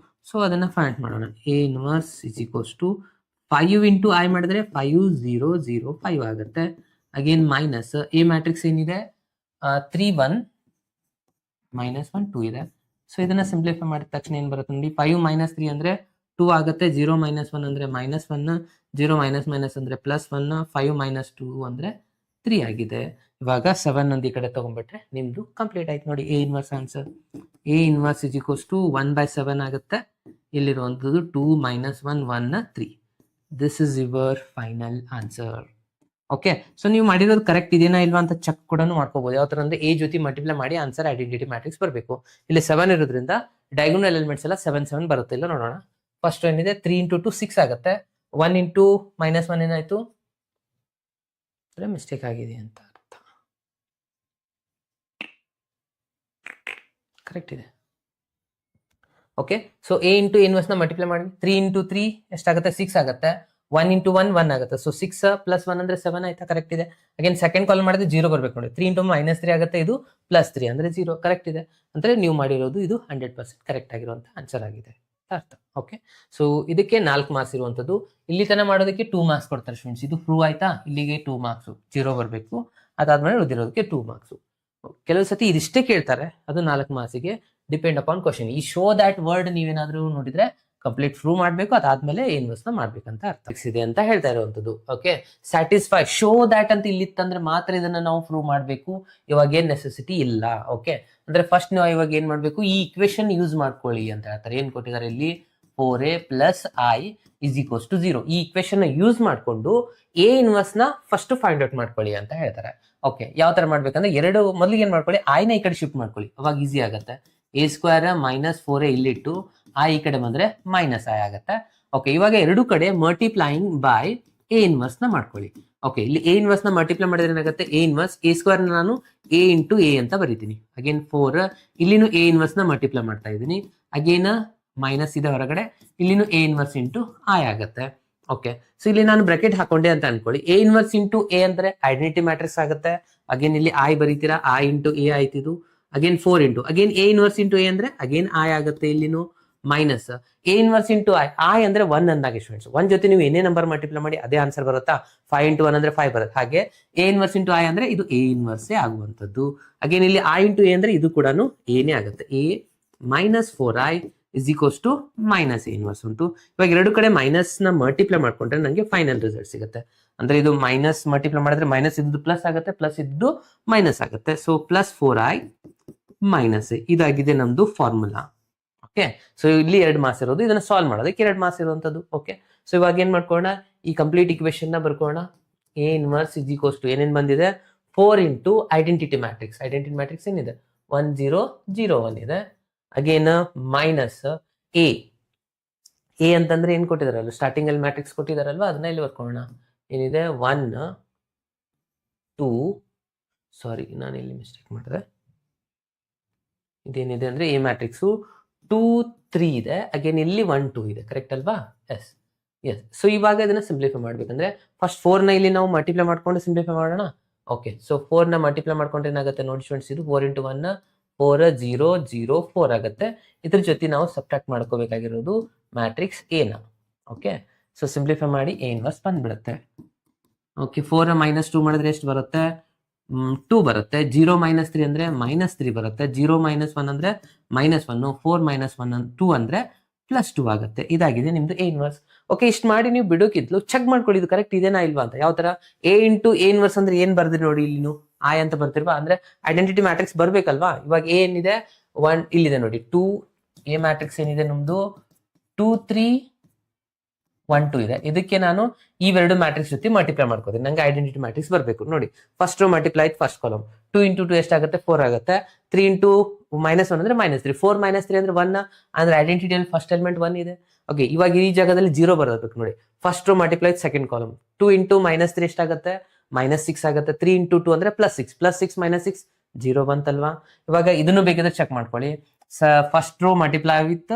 [SPEAKER 1] ಸೊ ಅದನ್ನ ಫೈಂಡ್ ಮಾಡೋಣ. ಎ ಇನ್ವರ್ಸ್ = 5 ಇಂಟು ಐ ಮಾಡಿದ್ರೆ 5 0 0 5 ಆಗುತ್ತೆ. ಅಗೇನ್ ಮೈನಸ್ ಎ ಮ್ಯಾಟ್ರಿಕ್ಸ್ ಏನಿದೆ, 3 1 -1 2 ಇದೆ. ಸೊ ಇದನ್ನ ಸಿಂಪ್ಲಿಫೈ ಮಾಡಿದ ತಕ್ಷಣ ಏನ್ ಬರುತ್ತೆ ನೋಡಿ, 5 - 3 ಅಂದ್ರೆ 2 ಆಗುತ್ತೆ. 0 - 1 ಅಂದ್ರೆ -1, 0 - ಅಂದ್ರೆ +1, 5 - 2 ಅಂದ್ರೆ 3 ಆಗಿದೆ. ಇವಾಗ 7 ಒಂದು ಈ ಕಡೆ ತಗೊಂಡ್ಬಿಟ್ರೆ ನಿಮ್ದು ಕಂಪ್ಲೀಟ್ ಆಯ್ತು ನೋಡಿ A inverse answer. A inverse = 1/7 ಆಗುತ್ತೆ. ಇಲ್ಲಿರುವಂಥದ್ದು 2 - 1 1 3. This is your final answer. Okay, so ನೀವು ಮಾಡಿರೋದು ಕರೆಕ್ಟ್ ಇದೆಯಾ ಇಲ್ವಾ ಅಂತ ಚೆಕ್ ಕೂಡ ಮಾಡ್ಕೋಬಹುದು. ಯಾವ ತರ ಅಂದ್ರೆ, ಎ ಜೊತೆ ಮಲ್ಟಿಪ್ಲೈ ಮಾಡಿ ಆನ್ಸರ್ ಐಡೆಂಟಿಟಿ ಮ್ಯಾಟ್ರಿಕ್ಸ್ ಬರಬೇಕು. ಇಲ್ಲಿ 7 ಇರೋದ್ರಿಂದ ಡಯಾಗೋನಲ್ ಎಲಿಮೆಂಟ್ಸ್ ಎಲ್ಲ 7 7 ಬರುತ್ತೆ. ಇಲ್ಲ ನೋಡೋಣ. ಫಸ್ಟ್ ಏನಿದೆ, 3 ಇಂಟು 2 6 ಆಗುತ್ತೆ. 1 ಇಂಟು -1 ಏನಾಯ್ತು, ಅಂದರೆ ಮಿಸ್ಟೇಕ್ ಆಗಿದೆ ಅಂತ ಅರ್ಥ. ಕರೆಕ್ಟ್ ಇದೆ. ಓಕೆ, ಸೊ ಎ ಇಂಟು ಇನ್ವರ್ಸ್ನ ಮಲ್ಟಿಪ್ಲೈ ಮಾಡಿ 3 ಇಂಟು 3 ಎಷ್ಟಾಗುತ್ತೆ 6 ಆಗುತ್ತೆ. 1 ಇಂಟು 1 1 ಆಗುತ್ತೆ. ಸೊ 6 ಪ್ಲಸ್ 1 ಅಂದರೆ 7 ಆಯ್ತಾ? ಕರೆಕ್ಟ್ ಇದೆ. ಅಗೇನ್ ಸೆಕೆಂಡ್ ಕಾಲ್ ಮಾಡಿದ್ರೆ 0 ಬರಬೇಕು ನೋಡಿ. 3 ಇಂಟು -3 ಆಗುತ್ತೆ, ಇದು +3 ಅಂದರೆ 0. ಕರೆಕ್ಟ್ ಇದೆ. ಅಂದರೆ ನೀವು ಮಾಡಿರೋದು ಇದು 100% ಕರೆಕ್ಟ್ ಆಗಿರುವಂಥ ಆನ್ಸರ್ ಆಗಿದೆ ಅರ್ಥ. ಓಕೆ, ಸೊ ಇದಕ್ಕೆ 4 ಮಾರ್ಕ್ಸ್ ಇರುವಂಥದ್ದು. ಇಲ್ಲಿ ತನಕ ಮಾಡೋದಕ್ಕೆ 2 ಮಾರ್ಕ್ಸ್ ಕೊಡ್ತಾರೆ ಸ್ಟೂಡೆಂಟ್ಸ್. ಇದು ಪ್ರೂವ್ ಆಯ್ತಾ? ಇಲ್ಲಿಗೆ 2 ಮಾರ್ಕ್ಸ್, 0 ಬರಬೇಕು. ಅದಾದ್ಮೇಲೆ ಉಳಿದಿರೋದಕ್ಕೆ 2 ಮಾರ್ಕ್ಸ್. ಕೆಲವು ಸತಿ ಇದಿಷ್ಟೇ ಕೇಳ್ತಾರೆ, ಅದು 4 ಮಾರ್ಕ್ಸಿಗೆ ಡಿಪೆಂಡ್ ಅಪಾನ್ ಕ್ವಶನ್. ಈ ಶೋ ದ್ಯಾಟ್ ವರ್ಡ್ ನೀವೇನಾದ್ರೂ ನೋಡಿದ್ರೆ ಕಂಪ್ಲೀಟ್ ಪ್ರೂವ್ ಮಾಡಬೇಕು, ಅದಾದ್ಮೇಲೆ ಇನ್ವರ್ಸ್ ನ ಮಾಡ್ಬೇಕಂತ ಅರ್ಥ ಇದೆ ಅಂತ ಹೇಳ್ತಾ ಇರುವಂತದ್ದು. ಓಕೆ, ಸ್ಯಾಟಿಸ್ಫೈ ಶೋ ದ್ಯಾಟ್ ಅಂತ ಇಲ್ಲಿತ್ತಂದ್ರೆ ಮಾತ್ರ ಇದನ್ನ ನಾವು ಪ್ರೂವ್ ಮಾಡಬೇಕು. ಇವಾಗ ಏನ್ ನೆಸೆಸಿಟಿ ಇಲ್ಲ. ಓಕೆ, ಅಂದ್ರೆ ಫಸ್ಟ್ ನೀವು ಇವಾಗ ಏನ್ ಮಾಡ್ಬೇಕು, ಈ ಇಕ್ವೇಶನ್ ಯೂಸ್ ಮಾಡ್ಕೊಳ್ಳಿ ಅಂತ ಹೇಳ್ತಾರೆ. ಏನ್ ಕೊಟ್ಟಿದ್ದಾರೆ ಇಲ್ಲಿ, 4a + i = 0. ಈ ಇಕ್ವೇಶನ್ ಯೂಸ್ ಮಾಡ್ಕೊಂಡು ಎ ಇನ್ವರ್ಸ್ ನ ಫಸ್ಟ್ ಫೈಂಡ್ ಔಟ್ ಮಾಡ್ಕೊಳ್ಳಿ ಅಂತ ಹೇಳ್ತಾರೆ. ಓಕೆ, ಯಾವ ತರ ಮಾಡ್ಬೇಕಂದ್ರೆ ಮೊದಲಿಗೆ ಏನ್ ಮಾಡ್ಕೊಳ್ಳಿ, ಐ ನ ಈ ಕಡೆ ಶಿಫ್ಟ್ ಮಾಡ್ಕೊಳ್ಳಿ, ಅವಾಗ ಈಸಿ ಆಗುತ್ತೆ. a² - 4a ಇಲ್ಲಿಟ್ಟು i ಈ ಕಡೆ ಬಂದ್ರೆ -i ಆಗುತ್ತೆ. ಓಕೆ, ಇವಾಗ ಎರಡು ಕಡೆ ಮಲ್ಟಿಪ್ಲೈಯಿಂಗ್ ಬೈ ಎ ಇನ್ವರ್ಸ್ ನ ಮಾಡ್ಕೊಳ್ಳಿ. ಓಕೆ, ಇಲ್ಲಿ ಎ ಇನ್ವರ್ಸ್ ನ ಮಲ್ಟಿಪ್ಲೈ ಮಾಡಿದ್ರೆ ಏನಾಗುತ್ತೆ, ಎ ಇನ್ವರ್ಸ್ a² ನಾನು a ಇಂಟು a ಅಂತ ಬರೀತೀನಿ. ಅಗೇನ್ 4 ಇಲ್ಲಿನೂ ಎ ಇನ್ವರ್ಸ್ ನ ಮಲ್ಟಿಪ್ಲೈ ಮಾಡ್ತಾ ಇದ್ದೀನಿ. ಅಗೇನ್ ಮೈನಸ್ ಇದೆ ಹೊರಗಡೆ, ಇಲ್ಲಿನೂ ಎ ಇನ್ವರ್ಸ್ ಇಂಟು i ಆಗುತ್ತೆ. ಓಕೆ, ಸೊ ಇಲ್ಲಿ ನಾನು ಬ್ರಾಕೆಟ್ ಹಾಕೊಂಡೆ ಅಂತ ಅನ್ಕೊಳ್ಳಿ. ಎ ಇನ್ವರ್ಸ್ ಇಂಟು ಎ ಅಂದ್ರೆ ಐಡೆಂಟಿಟಿ ಮ್ಯಾಟ್ರಿಕ್ಸ್ ಆಗುತ್ತೆ. ಅಗೇನ್ ಇಲ್ಲಿ i ಬರೀತೀರಾ, i ಇಂಟು a ಆಯ್ತಿದು. Again 4 into again a inverse into a ಅಂದ್ರೆ ಅಗೇನ್ i ಆಗುತ್ತೆ. ಇಲ್ಲಿನೂ minus a inverse into i ಅಂದ್ರೆ 1 ಅಂದಾಗೆ ಸ್ಟೂಡೆಂಟ್ಸ್. 1 ಜೊತೆ ನೀವು ಏನೇ ನಂಬರ್ ಮಲ್ಟಿಪ್ಲೈ ಮಾಡಿ ಅದೇ ಆನ್ಸರ್ ಬರುತ್ತಾ? 5 ಇಂಟು 1 ಅಂದ್ರೆ 5 ಬರುತ್ತೆ. ಹಾಗೆ ಎ ಇನ್ವರ್ಸ್ ಇಂಟು i ಅಂದ್ರೆ ಇದು ಎ ಇನ್ವರ್ಸೇ ಆಗುವಂಥದ್ದು. ಅಗೇನ್ ಇಲ್ಲಿ i ಇಂಟು ಎ ಅಂದ್ರೆ ಇದು ಕೂಡ ಏನೇ ಆಗುತ್ತೆ. a - 4i = -a ಇನ್ವರ್ಸ್ ಉಂಟು. ಇವಾಗ ಎರಡು ಕಡೆ ಮೈನಸ್ ನ ಮಲ್ಟಿಪ್ಲೈ ಮಾಡ್ಕೊಂಡ್ರೆ ನನಗೆ ಫೈನಲ್ ರಿಸಲ್ಟ್ ಸಿಗುತ್ತೆ. ಅಂದ್ರೆ ಇದು ಮೈನಸ್ ಮಲ್ಟಿಪ್ಲೈ ಮಾಡಿದ್ರೆ ಮೈನಸ್ ಇದ್ದು ಪ್ಲಸ್ ಆಗುತ್ತೆ, ಪ್ಲಸ್ ಇದ್ದು ಮೈನಸ್ ಆಗುತ್ತೆ. ಸೊ +4i - ಇದಾಗಿದೆ ನಮ್ದು ಫಾರ್ಮುಲಾ. ಓಕೆ, ಸೊ ಇಲ್ಲಿ 2 ಮಾರ್ಕ್ಸ್ ಇರೋದು. ಇದನ್ನ ಸಾಲ್ವ್ ಮಾಡೋದಕ್ಕೆ 2 ಮಾರ್ಕ್ಸ್ ಇರುವಂತದ್ದು. ಓಕೆ, ಸೊ ಇವಾಗ ಏನ್ ಮಾಡ್ಕೋಣ, ಈ ಕಂಪ್ಲೀಟ್ ಇಕ್ವೇಶನ್ ನ ಬರ್ಕೋಣ. ಎ ಇನ್ವರ್ಸ್ = ಏನೇನ್ ಬಂದಿದೆ, 4 into identity matrix. Identity matrix ಏನಿದೆ, 1 0 0 1 ಇದೆ. ಅಗೇನ್ ಮೈನಸ್ ಎ ಅಂತಂದ್ರೆ ಏನ್ ಕೊಟ್ಟಿದಾರಲ್ಲ, ಸ್ಟಾರ್ಟಿಂಗ್ ಅಲ್ಲಿ ಮ್ಯಾಟ್ರಿಕ್ಸ್ ಕೊಟ್ಟಿದಾರಲ್ವಾ, ಅದನ್ನ ಇಲ್ಲಿ ಬರ್ಕೋಣ. ಏನಿದೆ 1 2, ಸಾರಿ ನಾನು ಇಲ್ಲಿ ಮಿಸ್ಟೇಕ್ ಮಾಡಿದೆ. ಇದೇನಿದೆ ಅಂದ್ರೆ ಎ ಮ್ಯಾಟ್ರಿಕ್ಸು 2 3 ಇದೆ. ಅಗೇನ್ ಇಲ್ಲಿ 1 2 ಇದೆ. ಕರೆಕ್ಟ್ ಅಲ್ವಾ? ಎಸ್. ಸೊ ಇವಾಗ ಇದನ್ನ ಸಿಂಪ್ಲಿಫೈ ಮಾಡ್ಬೇಕಂದ್ರೆ ಫಸ್ಟ್ 4 ನ ಇಲ್ಲಿ ನಾವು ಮಲ್ಟಿಪ್ಲೈ ಮಾಡ್ಕೊಂಡು ಸಿಂಪ್ಲಿಫೈ ಮಾಡೋಣ. ಓಕೆ, ಸೊ 4 ನ ಮಲ್ಟಿಪ್ಲೈ ಮಾಡ್ಕೊಂಡ್ರೆ ಏನಾಗುತ್ತೆ ನೋಡಿ ಸ್ಟೂಡೆಂಟ್ಸ್, ಇದು 4 ಇಂಟು 1 4 0 0 4 ಆಗುತ್ತೆ. ಇದ್ರ ಜೊತೆ ನಾವು ಸಬ್ಟ್ರಾಕ್ಟ್ ಮಾಡ್ಕೋಬೇಕಾಗಿರೋದು ಮ್ಯಾಟ್ರಿಕ್ಸ್ ಎ ನ. ಓಕೆ, ಸೊ ಸಿಂಪ್ಲಿಫೈ ಮಾಡಿ ಎ ಇನ್ವರ್ಸ್ ಬಂದ್ಬಿಡುತ್ತೆ. ಓಕೆ, 4 -2 ಮಾಡಿದ್ರೆ ಎಷ್ಟು ಬರುತ್ತೆ, 2 ಬರುತ್ತೆ. 0 - 3 ಅಂದ್ರೆ -3 ಬರುತ್ತೆ. 0 - 1 ಅಂದ್ರೆ -1. 4 - 1 2 ಅಂದ್ರೆ +2 ಆಗುತ್ತೆ. ಇದಾಗಿದೆ ನಿಮ್ದು ಎ ಇನ್ವರ್ಸ್. ಓಕೆ, ಇಷ್ಟು ಮಾಡಿ ನೀವು ಬಿಡೋಕಿದ್ಲು ಚೆಕ್ ಮಾಡ್ಕೊಳ್ಳಿ ಇದು ಕರೆಕ್ಟ್ ಇದೆನಾ ಇಲ್ವಾ ಅಂತ. ಯಾವ ತರ, ಎ ಇಂಟು ಎ ಇನ್ವರ್ಸ್ ಅಂದ್ರೆ ಏನ್ ಬರ್ದ್ರಿ ನೋಡಿ, ಇಲ್ಲಿ ನೀವು i ಅಂತ ಬರ್ತಿರ್ವಾ, ಅಂದ್ರೆ ಐಡೆಂಟಿಟಿ ಮ್ಯಾಟ್ರಿಕ್ಸ್ ಬರ್ಬೇಕಲ್ವಾ. ಇವಾಗ ಎ ಏನಿದೆ 1 ಇಲ್ಲಿದೆ ನೋಡಿ, 2 ಎ ಮ್ಯಾಟ್ರಿಕ್ಸ್ ಏನಿದೆ ನಮ್ದು 2 3 1 2 ಇದೆ. ಇದಕ್ಕೆ ನಾನು ಇವೆರಡು ಮ್ಯಾಟ್ರಿಕ್ಸ್ ಜೊತೆ ಮಲ್ಟಿಪ್ಲೈ ಮಾಡ್ಕೋತೀನಿ. ನಂಗೆ ಐಡೆಂಟಿಟಿ ಮ್ಯಾಟ್ರಿಕ್ಸ್ ಬರಬೇಕು ನೋಡಿ. ಫಸ್ಟ್ ರೋ ಮಲ್ಟಿಪ್ಲೈ ಆಯ್ತು, ಫಸ್ಟ್ ಕಾಲಮ್ 2 ಇಂಟು 2 ಎಷ್ಟಾಗುತ್ತೆ, 4 ಆಗುತ್ತೆ. 3 ಇಂಟು -1 ಅಂದ್ರೆ -3. 4 - 3 ಅಂದ್ರೆ 1 ಅಂದ್ರೆ ಐಡೆಂಟಿಟಿಯಲ್ಲಿ ಫಸ್ಟ್ ಎಲಿಮೆಂಟ್ 1 ಇದೆ. ಓಕೆ, ಇವಾಗ ಈ ಜಾಗದಲ್ಲಿ 0 ಬರಬೇಕು ನೋಡಿ. ಫಸ್ಟ್ ರೋ ಮಲ್ಟಿಪ್ಲೈ ಆಯ್ತು, ಸೆಕೆಂಡ್ ಕಾಲಮ್ 2 ಇಂಟು -3 ಎಷ್ಟಾಗುತ್ತೆ, -6 ಆಗುತ್ತೆ. 3 ಇಂಟು 2 ಅಂದ್ರೆ +6, +6 - 6 0 ಬಂತಲ್ವಾ. ಇವಾಗ ಇದನ್ನು ಬೇಕಿದ್ರೆ ಚೆಕ್ ಮಾಡ್ಕೊಳ್ಳಿ. First row multiply with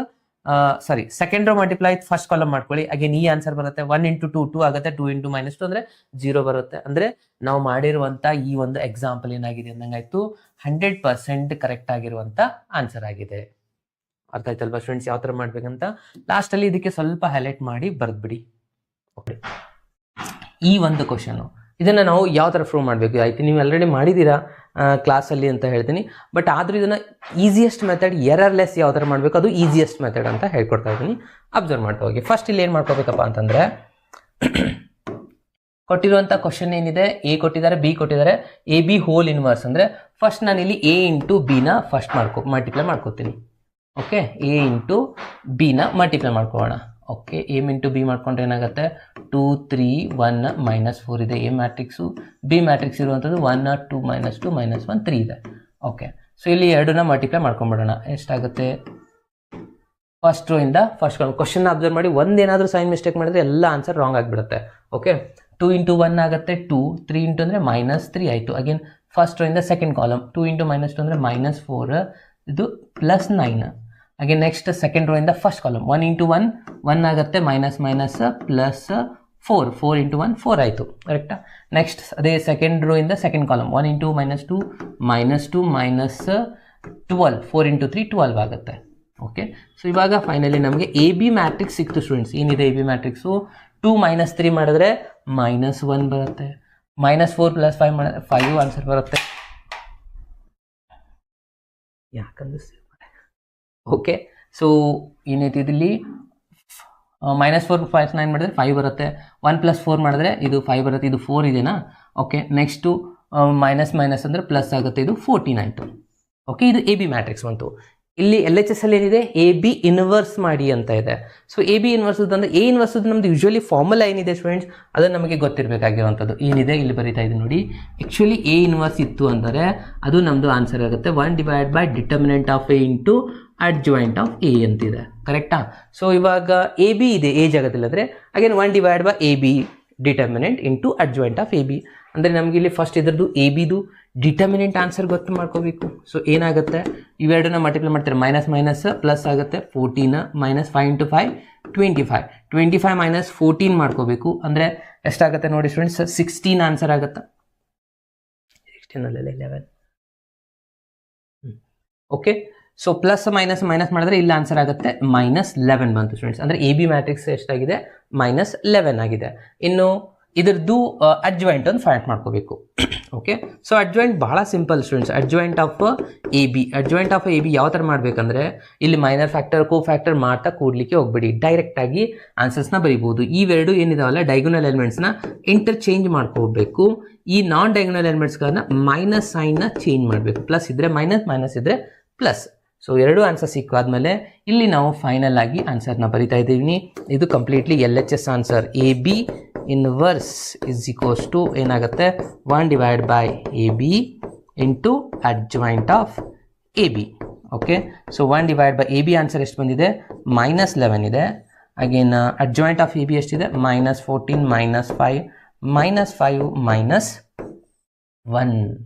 [SPEAKER 1] second row multiply with first column ಮಾಡ್ಕೊಳ್ಳಿ. ಅಗೇನ್ ಈ ಆನ್ಸರ್ ಬರುತ್ತೆ. 1 ಇಂಟು 2 2 ಆಗುತ್ತೆ. 2 ಇಂಟು -2 ಅಂದ್ರೆ 0 ಬರುತ್ತೆ. ಅಂದ್ರೆ ನಾವು ಮಾಡಿರುವಂತ ಈ ಒಂದು ಎಕ್ಸಾಂಪಲ್ ಏನಾಗಿದೆ ಅಂದಂಗಾಯ್ತು, 100% ಕರೆಕ್ಟ್ ಆಗಿರುವಂತ ಆನ್ಸರ್ ಆಗಿದೆ. ಅರ್ಥ ಆಯ್ತಲ್ವಾ ಸ್ಟೂಡೆಂಟ್ಸ್ ಯಾವ ತರ ಮಾಡ್ಬೇಕಂತ. ಲಾಸ್ಟ್ ಅಲ್ಲಿ ಇದಕ್ಕೆ ಸ್ವಲ್ಪ ಹೈಲೈಟ್ ಮಾಡಿ ಬರ್ದ್ಬಿಡಿ. ಈ ಒಂದು ಕ್ವಶನ್ ಇದನ್ನ ನಾವು ಯಾವ ತರ ಪ್ರೂವ್ ಮಾಡಬೇಕು, ಆಯ್ತು ನೀವು ಆಲ್ರೆಡಿ ಮಾಡಿದೀರಾ ಕ್ಲಾಸಲ್ಲಿ ಅಂತ ಹೇಳ್ತೀನಿ. ಬಟ್ ಆದ್ರೂ ಇದನ್ನ ಈಸಿಯೆಸ್ಟ್ ಮೆಥಡ್, ಎರರ್ಲೆಸ್ ಯಾವ ತರ ಮಾಡಬೇಕು ಅದು ಈಸಿಯೆಸ್ಟ್ ಮೆಥಡ್ ಅಂತ ಹೇಳ್ಕೊಡ್ತಾ ಇದ್ದೀನಿ. ಅಬ್ಸರ್ವ್ ಮಾಡ್ತಾ ಹೋಗಿ. ಫಸ್ಟ್ ಇಲ್ಲಿ ಏನ್ ಮಾಡ್ಕೋಬೇಕಪ್ಪ ಅಂತಂದ್ರೆ, ಕೊಟ್ಟಿರುವಂತ ಕ್ವಶನ್ ಏನಿದೆ, ಎ ಕೊಟ್ಟಿದ್ದಾರೆ, ಬಿ ಕೊಟ್ಟಿದ್ದಾರೆ, ಎ ಬಿ ಹೋಲ್ ಇನ್ವರ್ಸ್ ಅಂದ್ರೆ ಫಸ್ಟ್ ನಾನು ಇಲ್ಲಿ ಎ ಇಂಟು ಬಿ ನ ಫಸ್ಟ್ ಮಲ್ಟಿಪ್ಲೈ ಮಾಡ್ಕೋತೀನಿ. ಓಕೆ, ಎ ಇಂಟು ಬಿ ನ ಮಲ್ಟಿಪ್ಲೈ ಮಾಡ್ಕೊಳ್ಳೋಣ. ಓಕೆ, ಎ ಇಂಟು ಬಿ ಮಾಡ್ಕೊಂಡ್ರೆ ಏನಾಗುತ್ತೆ, 2 3 1 -4 ಇದೆ ಎ ಮ್ಯಾಟ್ರಿಕ್ಸು. ಬಿ ಮ್ಯಾಟ್ರಿಕ್ಸ್ ಇರುವಂಥದ್ದು 1 2 -2 -1 3 ಇದೆ. ಓಕೆ, ಸೊ ಇಲ್ಲಿ ಎರಡನ್ನ ಮಲ್ಟಿಪ್ಲೈ ಮಾಡ್ಕೊಂಡ್ಬಿಡೋಣ. ಎಷ್ಟಾಗುತ್ತೆ, ಫಸ್ಟ್ ರೋ ಇಂದ ಫಸ್ಟ್ ಕ್ವಶನ್ ಅಬ್ಸರ್ವ್ ಮಾಡಿ. ಒಂದೇನಾದ್ರೂ ಸೈನ್ ಮಿಸ್ಟೇಕ್ ಮಾಡಿದ್ರೆ ಎಲ್ಲ ಆನ್ಸರ್ ರಾಂಗ್ ಆಗಿಬಿಡುತ್ತೆ. ಓಕೆ, 2 ಇಂಟು 1 ಆಗುತ್ತೆ 2, 3 ಇಂಟು ಅಂದರೆ -3 ಆಯಿತು. ಅಗೇನ್ ಫಸ್ಟ್ ರೋ ಇಂದ ಸೆಕೆಂಡ್ ಕಾಲಮ್ 2 ಇಂಟು -2 ಅಂದರೆ -4, ಇದು +9. ಅಗೇನ್ ನೆಕ್ಸ್ಟ್ ಸೆಕೆಂಡ್ ರೋ ಇಂದ ಫಸ್ಟ್ ಕಾಲಮ್ 1 ಇಂಟು 1 ಆಗುತ್ತೆ, -+4, 4 ಇಂಟು 1 4 ಆಯಿತು, ಕರೆಕ್ಟಾ. ನೆಕ್ಸ್ಟ್ ಅದೇ ಸೆಕೆಂಡ್ ರೋ ಇಂದ ಸೆಕೆಂಡ್ ಕಾಲಮ್ 1 ಇಂಟು -2 -12, 4 ಇಂಟು 3 12 ಆಗುತ್ತೆ. ಓಕೆ, ಸೊ ಇವಾಗ ಫೈನಲಿ ನಮಗೆ ಎ ಬಿ ಮ್ಯಾಟ್ರಿಕ್ಸ್ ಸಿಕ್ತು ಸ್ಟೂಡೆಂಟ್ಸ್. ಏನಿದೆ ಎ ಬಿ ಮ್ಯಾಟ್ರಿಕ್ಸು? 2 - 3 ಮಾಡಿದ್ರೆ -1 ಬರುತ್ತೆ, -4 + 5 ಮಾಡಿದ್ರೆ 5 ಆನ್ಸರ್ ಬರುತ್ತೆ. ಯಾಕಂದ್ರೆ ಓಕೆ, ಸೊ ಏನೈತಿ ಇಲ್ಲಿ -4 + 9 ಮಾಡಿದ್ರೆ 5 ಬರುತ್ತೆ, 1 + 4 ಮಾಡಿದ್ರೆ ಇದು 5 ಬರುತ್ತೆ, ಇದು 4 ಇದೆನಾ. ಓಕೆ, ನೆಕ್ಸ್ಟು ಮೈನಸ್ ಅಂದರೆ ಪ್ಲಸ್ ಆಗುತ್ತೆ, ಇದು 14 ಆಯಿತು. ಓಕೆ, ಇದು ಎ ಬಿ ಮ್ಯಾಟ್ರಿಕ್ಸ್ ಬಂತು. ಇಲ್ಲಿ ಎಲ್ ಎಚ್ ಎಸ್ ಅಲ್ಲಿ ಏನಿದೆ, ಎ ಬಿ ಇನ್ವರ್ಸ್ ಮಾಡಿ ಅಂತ ಇದೆ. ಸೊ ಎ ಬಿ ಇನ್ವರ್ಸ್ ಅಂದರೆ ಎ ಇನ್ವರ್ಸ್ ನಮ್ದು ಯೂಶುವಲಿ ಫಾರ್ಮುಲಾ ಏನಿದೆ ಸ್ಟೂಡೆಂಟ್ಸ್, ಅದು ನಮಗೆ ಗೊತ್ತಿರಬೇಕಾಗಿರುವಂಥದ್ದು ಏನಿದೆ ಇಲ್ಲಿ ಬರೀತಾ ಇದೆ ನೋಡಿ. ಆ್ಯಕ್ಚುಲಿ ಎ ಇನ್ವರ್ಸ್ ಇತ್ತು ಅಂದರೆ ಅದು ನಮ್ಮದು ಆನ್ಸರ್ ಆಗುತ್ತೆ 1/(det of A into adjoint of A ಅಂತಿದೆ, ಕರೆಕ್ಟಾ. ಸೊ ಇವಾಗ ಎ ಬಿ ಇದೆ ಎ ಜಾಗದಲ್ಲಿ ಅಂದರೆ again 1/(AB determinant into adjoint of AB ಅಂದರೆ ನಮಗೆ ಇಲ್ಲಿ ಫಸ್ಟ್ ಇದರದ್ದು ಎ ಬಿದು ಡಿಟರ್ಮಿನೆಂಟ್ ಆನ್ಸರ್ ಗೊತ್ತು ಮಾಡ್ಕೋಬೇಕು. ಸೊ ಏನಾಗುತ್ತೆ, ಇವೆರಡನ್ನ ಮಲ್ಟಿಪ್ಲೈ ಮಾಡ್ತಾರೆ, ಮೈನಸ್ ಪ್ಲಸ್ ಆಗುತ್ತೆ 14 -5 ಇಂಟು 5 25, 25 - 14 ಮಾಡ್ಕೋಬೇಕು ಅಂದರೆ ಎಷ್ಟಾಗುತ್ತೆ ನೋಡಿ ಸ್ಟೂಡೆಂಟ್ಸ್, 16 ಆನ್ಸರ್ ಆಗುತ್ತೆ. 16 11. ಓಕೆ, ಸೊ ಪ್ಲಸ್ ಮೈನಸ್ ಮಾಡಿದ್ರೆ ಇಲ್ಲಿ ಆನ್ಸರ್ ಆಗುತ್ತೆ -11 ಬಂತು ಸ್ಟೂಡೆಂಟ್ಸ್. ಅಂದರೆ ಎ ಬಿ ಮ್ಯಾಟ್ರಿಕ್ಸ್ ಎಷ್ಟಾಗಿದೆ, -11 ಆಗಿದೆ. ಇನ್ನು ಇದರದ್ದು ಅಡ್ಜಾಯಿಂಟ್ ಒಂದು ಫೈಂಡ್ ಮಾಡ್ಕೋಬೇಕು. ಓಕೆ, ಸೊ ಅಡ್ಜಾಯಿಂಟ್ ಬಹಳ simple students. Adjoint of A B ಯಾವ ಥರ ಮಾಡಬೇಕಂದ್ರೆ ಇಲ್ಲಿ ಮೈನರ್ ಫ್ಯಾಕ್ಟರ್ ಕೋ ಫ್ಯಾಕ್ಟರ್ ಮಾಡ್ತಾ ಕೂಡ್ಲಿಕ್ಕೆ ಹೋಗ್ಬೇಡಿ, ಡೈರೆಕ್ಟಾಗಿ ಆನ್ಸರ್ಸ್ನ ಬರೀಬೋದು. ಇವೆರಡು ಏನಿದಾವಲ್ಲ ಡೈಗೊನಲ್ ಎಲಿಮೆಂಟ್ಸ್ನ ಇಂಟರ್ಚೇಂಜ್ ಮಾಡ್ಕೋಬೇಕು. ಈ ನಾನ್ ಡೈಗೊನಲ್ ಎಲಿಮೆಂಟ್ಸ್ಗಳನ್ನ ಮೈನಸ್ ಸೈನ್ನ ಚೇಂಜ್ ಮಾಡಬೇಕು, ಪ್ಲಸ್ ಇದ್ದರೆ ಮೈನಸ್ ಇದ್ದರೆ ಪ್ಲಸ್. ಸೊ ಎರಡು ಆನ್ಸರ್ ಸಿಕ್ಕಾದ್ಮೇಲೆ ಇಲ್ಲಿ ನಾವು ಫೈನಲ್ ಆಗಿ ಆನ್ಸರ್ನ ಬರಿತಾ ಇದ್ದೀವಿ. ಇದು completely L H S answer. A B inverse is equals to ಏನಾಗುತ್ತೆ 1/(AB into adjoint of AB. Okay, so 1/(AB answer ಎಷ್ಟು ಬಂದಿದೆ, -11 ಇದೆ. ಅಗೇನ್ adjoint of AB ಎಷ್ಟಿದೆ, -14 -5 -1.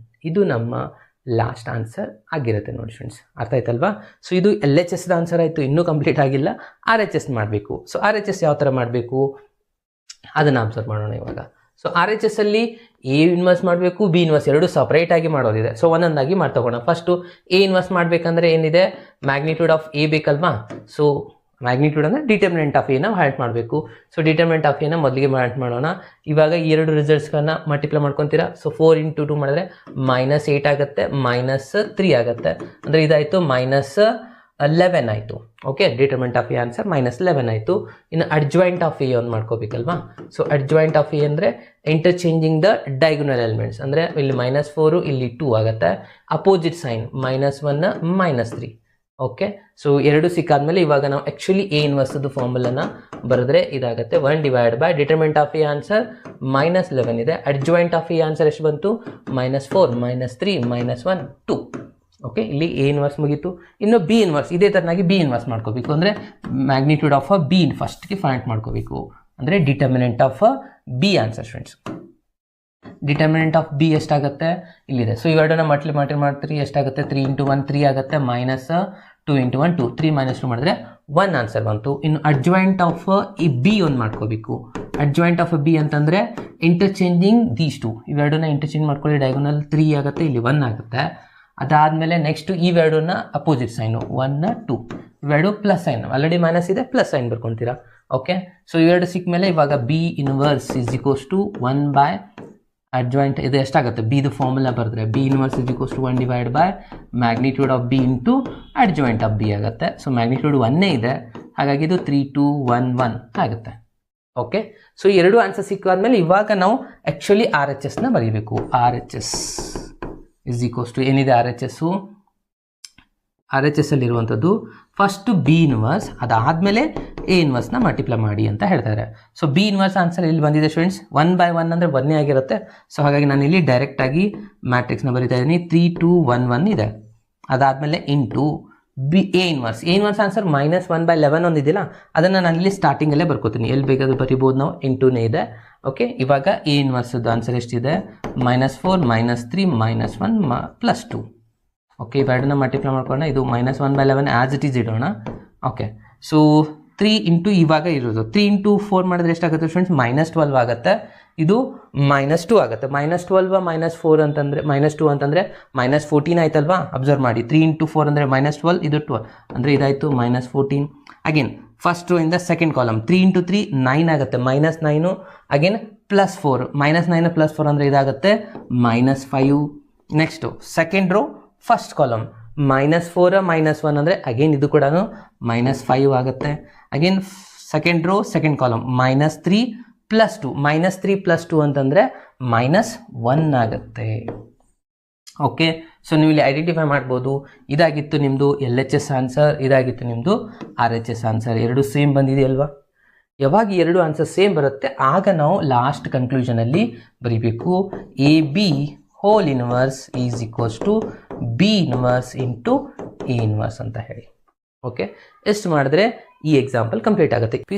[SPEAKER 1] ಇದು ನಮ್ಮ ಲಾಸ್ಟ್ ಆನ್ಸರ್ ಆಗಿರುತ್ತೆ ನೋಡಿ ಫ್ರೆಂಡ್ಸ್, ಅರ್ಥ ಆಯ್ತಲ್ವಾ. ಸೊ ಇದು ಎಲ್ ಎಚ್ ಎಸ್ ಆನ್ಸರ್ ಆಯಿತು, ಇನ್ನೂ ಕಂಪ್ಲೀಟ್ ಆಗಿಲ್ಲ. ಆರ್ ಎಚ್ ಎಸ್ ಮಾಡಬೇಕು. ಸೊ ಆರ್ ಎಚ್ ಎಸ್ ಯಾವ ಥರ ಮಾಡಬೇಕು ಅದನ್ನು ಅಬ್ಸರ್ವ್ ಮಾಡೋಣ ಇವಾಗ. ಸೊ ಆರ್ ಎಚ್ ಎಸ್ ಅಲ್ಲಿ ಎ ಇನ್ವರ್ಸ್ ಮಾಡಬೇಕು, ಬಿ ಇನ್ವರ್ಸ್ ಎರಡು ಸಪ್ರೇಟಾಗಿ ಮಾಡೋದಿದೆ. ಸೊ ಒಂದೊಂದಾಗಿ ಮಾಡ್ತಗೋಣ. ಫಸ್ಟು ಎ ಇನ್ವರ್ಸ್ ಮಾಡಬೇಕಂದ್ರೆ ಏನಿದೆ, ಮ್ಯಾಗ್ನಿಟ್ಯೂಡ್ ಆಫ್ ಎ ಬೇಕಲ್ವಾ. ಸೊ ಮ್ಯಾಗ್ನಿಟ್ಯೂಡ್ ಅಂದರೆ ಡಿಟರ್ಮಿನೆಂಟ್ ಆಫ್ ಎನ ಹ್ಯಾಂಟ್ ಮಾಡಬೇಕು. ಸೊ ಡಿಟರ್ಮಿನೆಂಟ್ ಆಫ್ ಎನ ಮೊದಲಿಗೆ ಹ್ಯಾಂಟ್ ಮಾಡೋಣ. ಇವಾಗ ಈ ಎರಡು ರಿಸಲ್ಟ್ಸ್ಗಳನ್ನ ಮಲ್ಟಿಪ್ಲೈ ಮಾಡ್ಕೊತೀರಾ. ಸೊ 4 ಇಂಟು 2 ಮಾಡಿದ್ರೆ -8 ಆಗುತ್ತೆ, -3 ಆಗುತ್ತೆ. ಅಂದರೆ ಇದಾಯಿತು -11 ಆಯಿತು. Okay, determinant of A answer -11 ಆಯಿತು. ಇನ್ನು ಅಡ್ಜಾಯಿಂಟ್ ಆಫ್ ಎ ಒಂದು ಮಾಡ್ಕೋಬೇಕಲ್ವಾ. ಸೊ ಅಡ್ಜಾಯಿಂಟ್ ಆಫ್ ಎ ಅಂದರೆ ಇಂಟರ್ಚೇಂಜಿಂಗ್ ದ ಡೈಗೊನಲ್ ಎಲಿಮೆಂಟ್ಸ್. ಅಂದರೆ ಇಲ್ಲಿ -4 ಇಲ್ಲಿ 2 ಆಗುತ್ತೆ, ಅಪೋಸಿಟ್ ಸೈನ್ -1 -3. ಓಕೆ, ಸೊ ಎರಡು ಸಿಕ್ಕಾದ್ಮೇಲೆ ಇವಾಗ ನಾವು ಆ್ಯಕ್ಚುಲಿ ಎ ಇನ್ವರ್ಸ್ದು ಫಾರ್ಮುಲಾನ ಬರೆದ್ರೆ ಇದಾಗುತ್ತೆ 1/(ಡಿಟರ್ಮಿನೆಂಟ್ ಆಫ್ ಎ ಆನ್ಸರ್ -11 ಇದೆ. ಅಡ್ಜಾಯಿಂಟ್ ಆಫ್ ಎ ಆನ್ಸರ್ ಎಷ್ಟು ಬಂತು, -4 -3 -1 2. ಓಕೆ, ಇಲ್ಲಿ ಎ ಇನ್ವರ್ಸ್ ಮುಗೀತು. ಇನ್ನು ಬಿ ಇನ್ವರ್ಸ್ ಇದೇ ಥರನಾಗಿ ಬಿ ಇನ್ವರ್ಸ್ ಮಾಡ್ಕೋಬೇಕು. ಅಂದರೆ ಮ್ಯಾಗ್ನಿಟ್ಯೂಡ್ ಆಫ್ ಬಿ ಫಸ್ಟ್ಗೆ ಫೈಂಡ್ ಮಾಡ್ಕೋಬೇಕು. ಅಂದರೆ determinant of B answer friends. Determinant of B ಎಷ್ಟಾಗುತ್ತೆ ಇಲ್ಲಿದೆ. ಸೊ ಇವೆರಡನ್ನ ಮಲ್ಟಿಪ್ಲೈ ಮಾಡ್ತೀರಿ, ಎಷ್ಟಾಗುತ್ತೆ 3 ಇಂಟು 1 3 ಆಗುತ್ತೆ, -2 ಇಂಟು 1 2 3 -2 ಮಾಡಿದ್ರೆ 1 ಆನ್ಸರ್ ಬಂತು. ಇನ್ನು ಅಡ್ಜಾಯಿಂಟ್ ಆಫ್ ಈ ಬಿ ಒಂದು ಮಾಡ್ಕೋಬೇಕು. ಅಡ್ಜಾಯಿಂಟ್ ಆಫ್ ಬಿ ಅಂತಂದರೆ ಇಂಟರ್ಚೇಂಜಿಂಗ್ ದೀಸ್ ಟು, ಇವೆರಡನ್ನ ಇಂಟರ್ಚೇಂಜ್ ಮಾಡ್ಕೊಳ್ಳಿ. ಡೈಗೊನಲ್ 3 ಆಗುತ್ತೆ, ಇಲ್ಲಿ 1 ಆಗುತ್ತೆ. ಅದಾದಮೇಲೆ ನೆಕ್ಸ್ಟು ಇವೆರಡನ್ನ ಅಪೋಸಿಟ್ ಸೈನು 1 2, ಇವೆರಡು ಪ್ಲಸ್ ಸೈನ್, ಆಲ್ರೆಡಿ ಮೈನಸ್ ಇದೆ ಪ್ಲಸ್ ಸೈನ್ ಬರ್ಕೊತೀರಾ. ಓಕೆ, ಸೊ ಇವೆರಡು ಸಿಕ್ಕ ಮೇಲೆ ಇವಾಗ b inverse is equals to 1/ adjoint ಇದು ಎಷ್ಟಾಗುತ್ತೆ, ಬಿದು ಫಾರ್ಮುಲಾ ಬರೆದ್ರೆ b inverse is equals to magnitude of b into adjoint of b ಆಗುತ್ತೆ. ಸೊ ಮ್ಯಾಗ್ನಿಟ್ಯೂಡ್ 1 ಇದೆ, ಹಾಗಾಗಿ ಇದು 3 2 1 1 ಆಗುತ್ತೆ. ಓಕೆ, ಸೊ ಎರಡು ಆನ್ಸರ್ ಸಿಕ್ಕಾದ್ಮೇಲೆ ಇವಾಗ ನಾವು ಆ್ಯಕ್ಚುಲಿ ಆರ್ ಎಚ್ ಎಸ್ನ ಬರೀಬೇಕು. R H S is equals to ಏನಿದೆ, ಆರ್ ಎಚ್ ಎಸ್ ಅಲ್ಲಿರುವಂಥದ್ದು ಫಸ್ಟು ಬಿ ಇನ್ವರ್ಸ್, ಅದಾದಮೇಲೆ ಎ ಇನ್ವರ್ಸ್ನ ಮಲ್ಟಿಪ್ಲೈ ಮಾಡಿ ಅಂತ ಹೇಳ್ತಾರೆ. ಸೊ ಬಿ ಇನ್ವರ್ಸ್ ಆನ್ಸರ್ ಇಲ್ಲಿ ಬಂದಿದೆ ಸ್ಟೂಡೆಂಟ್ಸ್, 1/1 ಅಂದರೆ 1 ಆಗಿರುತ್ತೆ. ಸೊ ಹಾಗಾಗಿ ನಾನು ಇಲ್ಲಿ ಡೈರೆಕ್ಟಾಗಿ ಮ್ಯಾಟ್ರಿಕ್ಸ್ನ ಬರಿತಾ ಇದ್ದೀನಿ. 3 2 1 1 ಇದೆ. ಅದಾದಮೇಲೆ ಇಂಟು ಎ ಇನ್ವರ್ಸ್ ಆನ್ಸರ್ -1/11 ಒಂದಿದೆಯಲ್ಲ, ಅದನ್ನು ನಾನು ಇಲ್ಲಿ ಸ್ಟಾರ್ಟಿಂಗಲ್ಲೇ ಬರ್ಕೋತೀನಿ, ಎಲ್ಲಿ ಬೇಕಾದ್ರೂ ಬರಿಬೋದು ನಾವು, ಇಂಟೂನೇ ಇದೆ. ಓಕೆ, ಇವಾಗ ಎ ಇನ್ವರ್ಸ್ದು ಆನ್ಸರ್ ಎಷ್ಟಿದೆ? -4 -3 -1 +2. ಓಕೆ, ಇವೆರಡನ್ನ ಮಲ್ಟಿಪ್ಲೈ ಮಾಡ್ಕೊಂಡ ಇದು -1/11 ಆ್ಯಸ್ ಇಟ್ ಈಸ್ ಇಡೋಣ. ಓಕೆ, ಸೊ 3 ಇಂಟು ಇವಾಗ ಇರೋದು 3 ಇಂಟು 4 ಮಾಡಿದ್ರೆ ಎಷ್ಟಾಗುತ್ತೆ ಫ್ರೆಂಡ್ಸ್? -12 ಆಗುತ್ತೆ. ಇದು -2 ಆಗುತ್ತೆ. -12 -4 ಅಂತಂದರೆ -2 ಅಂತಂದರೆ -14 ಆಯ್ತಲ್ವಾ? ಅಬ್ಸರ್ವ್ ಮಾಡಿ, 3 ಇಂಟು 4 ಅಂದರೆ -12, ಇದು 12 ಅಂದರೆ ಇದಾಯಿತು -14. ಅಗೇನ್ ಫಸ್ಟ್ ರೋ ಇಂದ ಸೆಕೆಂಡ್ ಕಾಲಮ್ 3 ಇಂಟು 3 9 ಆಗುತ್ತೆ, -9. ಅಗೇನ್ +4, -9 +4 ಅಂದರೆ ಇದಾಗುತ್ತೆ -5. Next second row first column -4 -1 ಅಂದರೆ ಅಗೇನ್ ಇದು ಕೂಡ -5 ಆಗುತ್ತೆ. Again second row second column -3 +2, -3 +2 ಅಂತಂದರೆ -1 ಆಗುತ್ತೆ. ಓಕೆ, ಸೊ ನೀವು ಇಲ್ಲಿ ಐಡೆಂಟಿಫೈ ಮಾಡ್ಬೋದು. ಇದಾಗಿತ್ತು ನಿಮ್ಮದು LHS ಆನ್ಸರ್, ಇದಾಗಿತ್ತು ನಿಮ್ಮದು RHS ಆನ್ಸರ್. ಎರಡು ಸೇಮ್ ಬಂದಿದೆಯಲ್ವಾ? ಯಾವಾಗ ಎರಡು ಆನ್ಸರ್ ಸೇಮ್ ಬರುತ್ತೆ ಆಗ ನಾವು ಲಾಸ್ಟ್ ಕನ್ಕ್ಲೂಷನಲ್ಲಿ ಬರೀಬೇಕು AB whole inverse is equals to B inverse into A inverse ಅಂತ ಹೇಳಿ. ಓಕೆ, ಎಷ್ಟು ಮಾಡಿದ್ರೆ ಈ ಎಕ್ಸಾಂಪಲ್ ಕಂಪ್ಲೀಟ್ ಆಗುತ್ತೆ.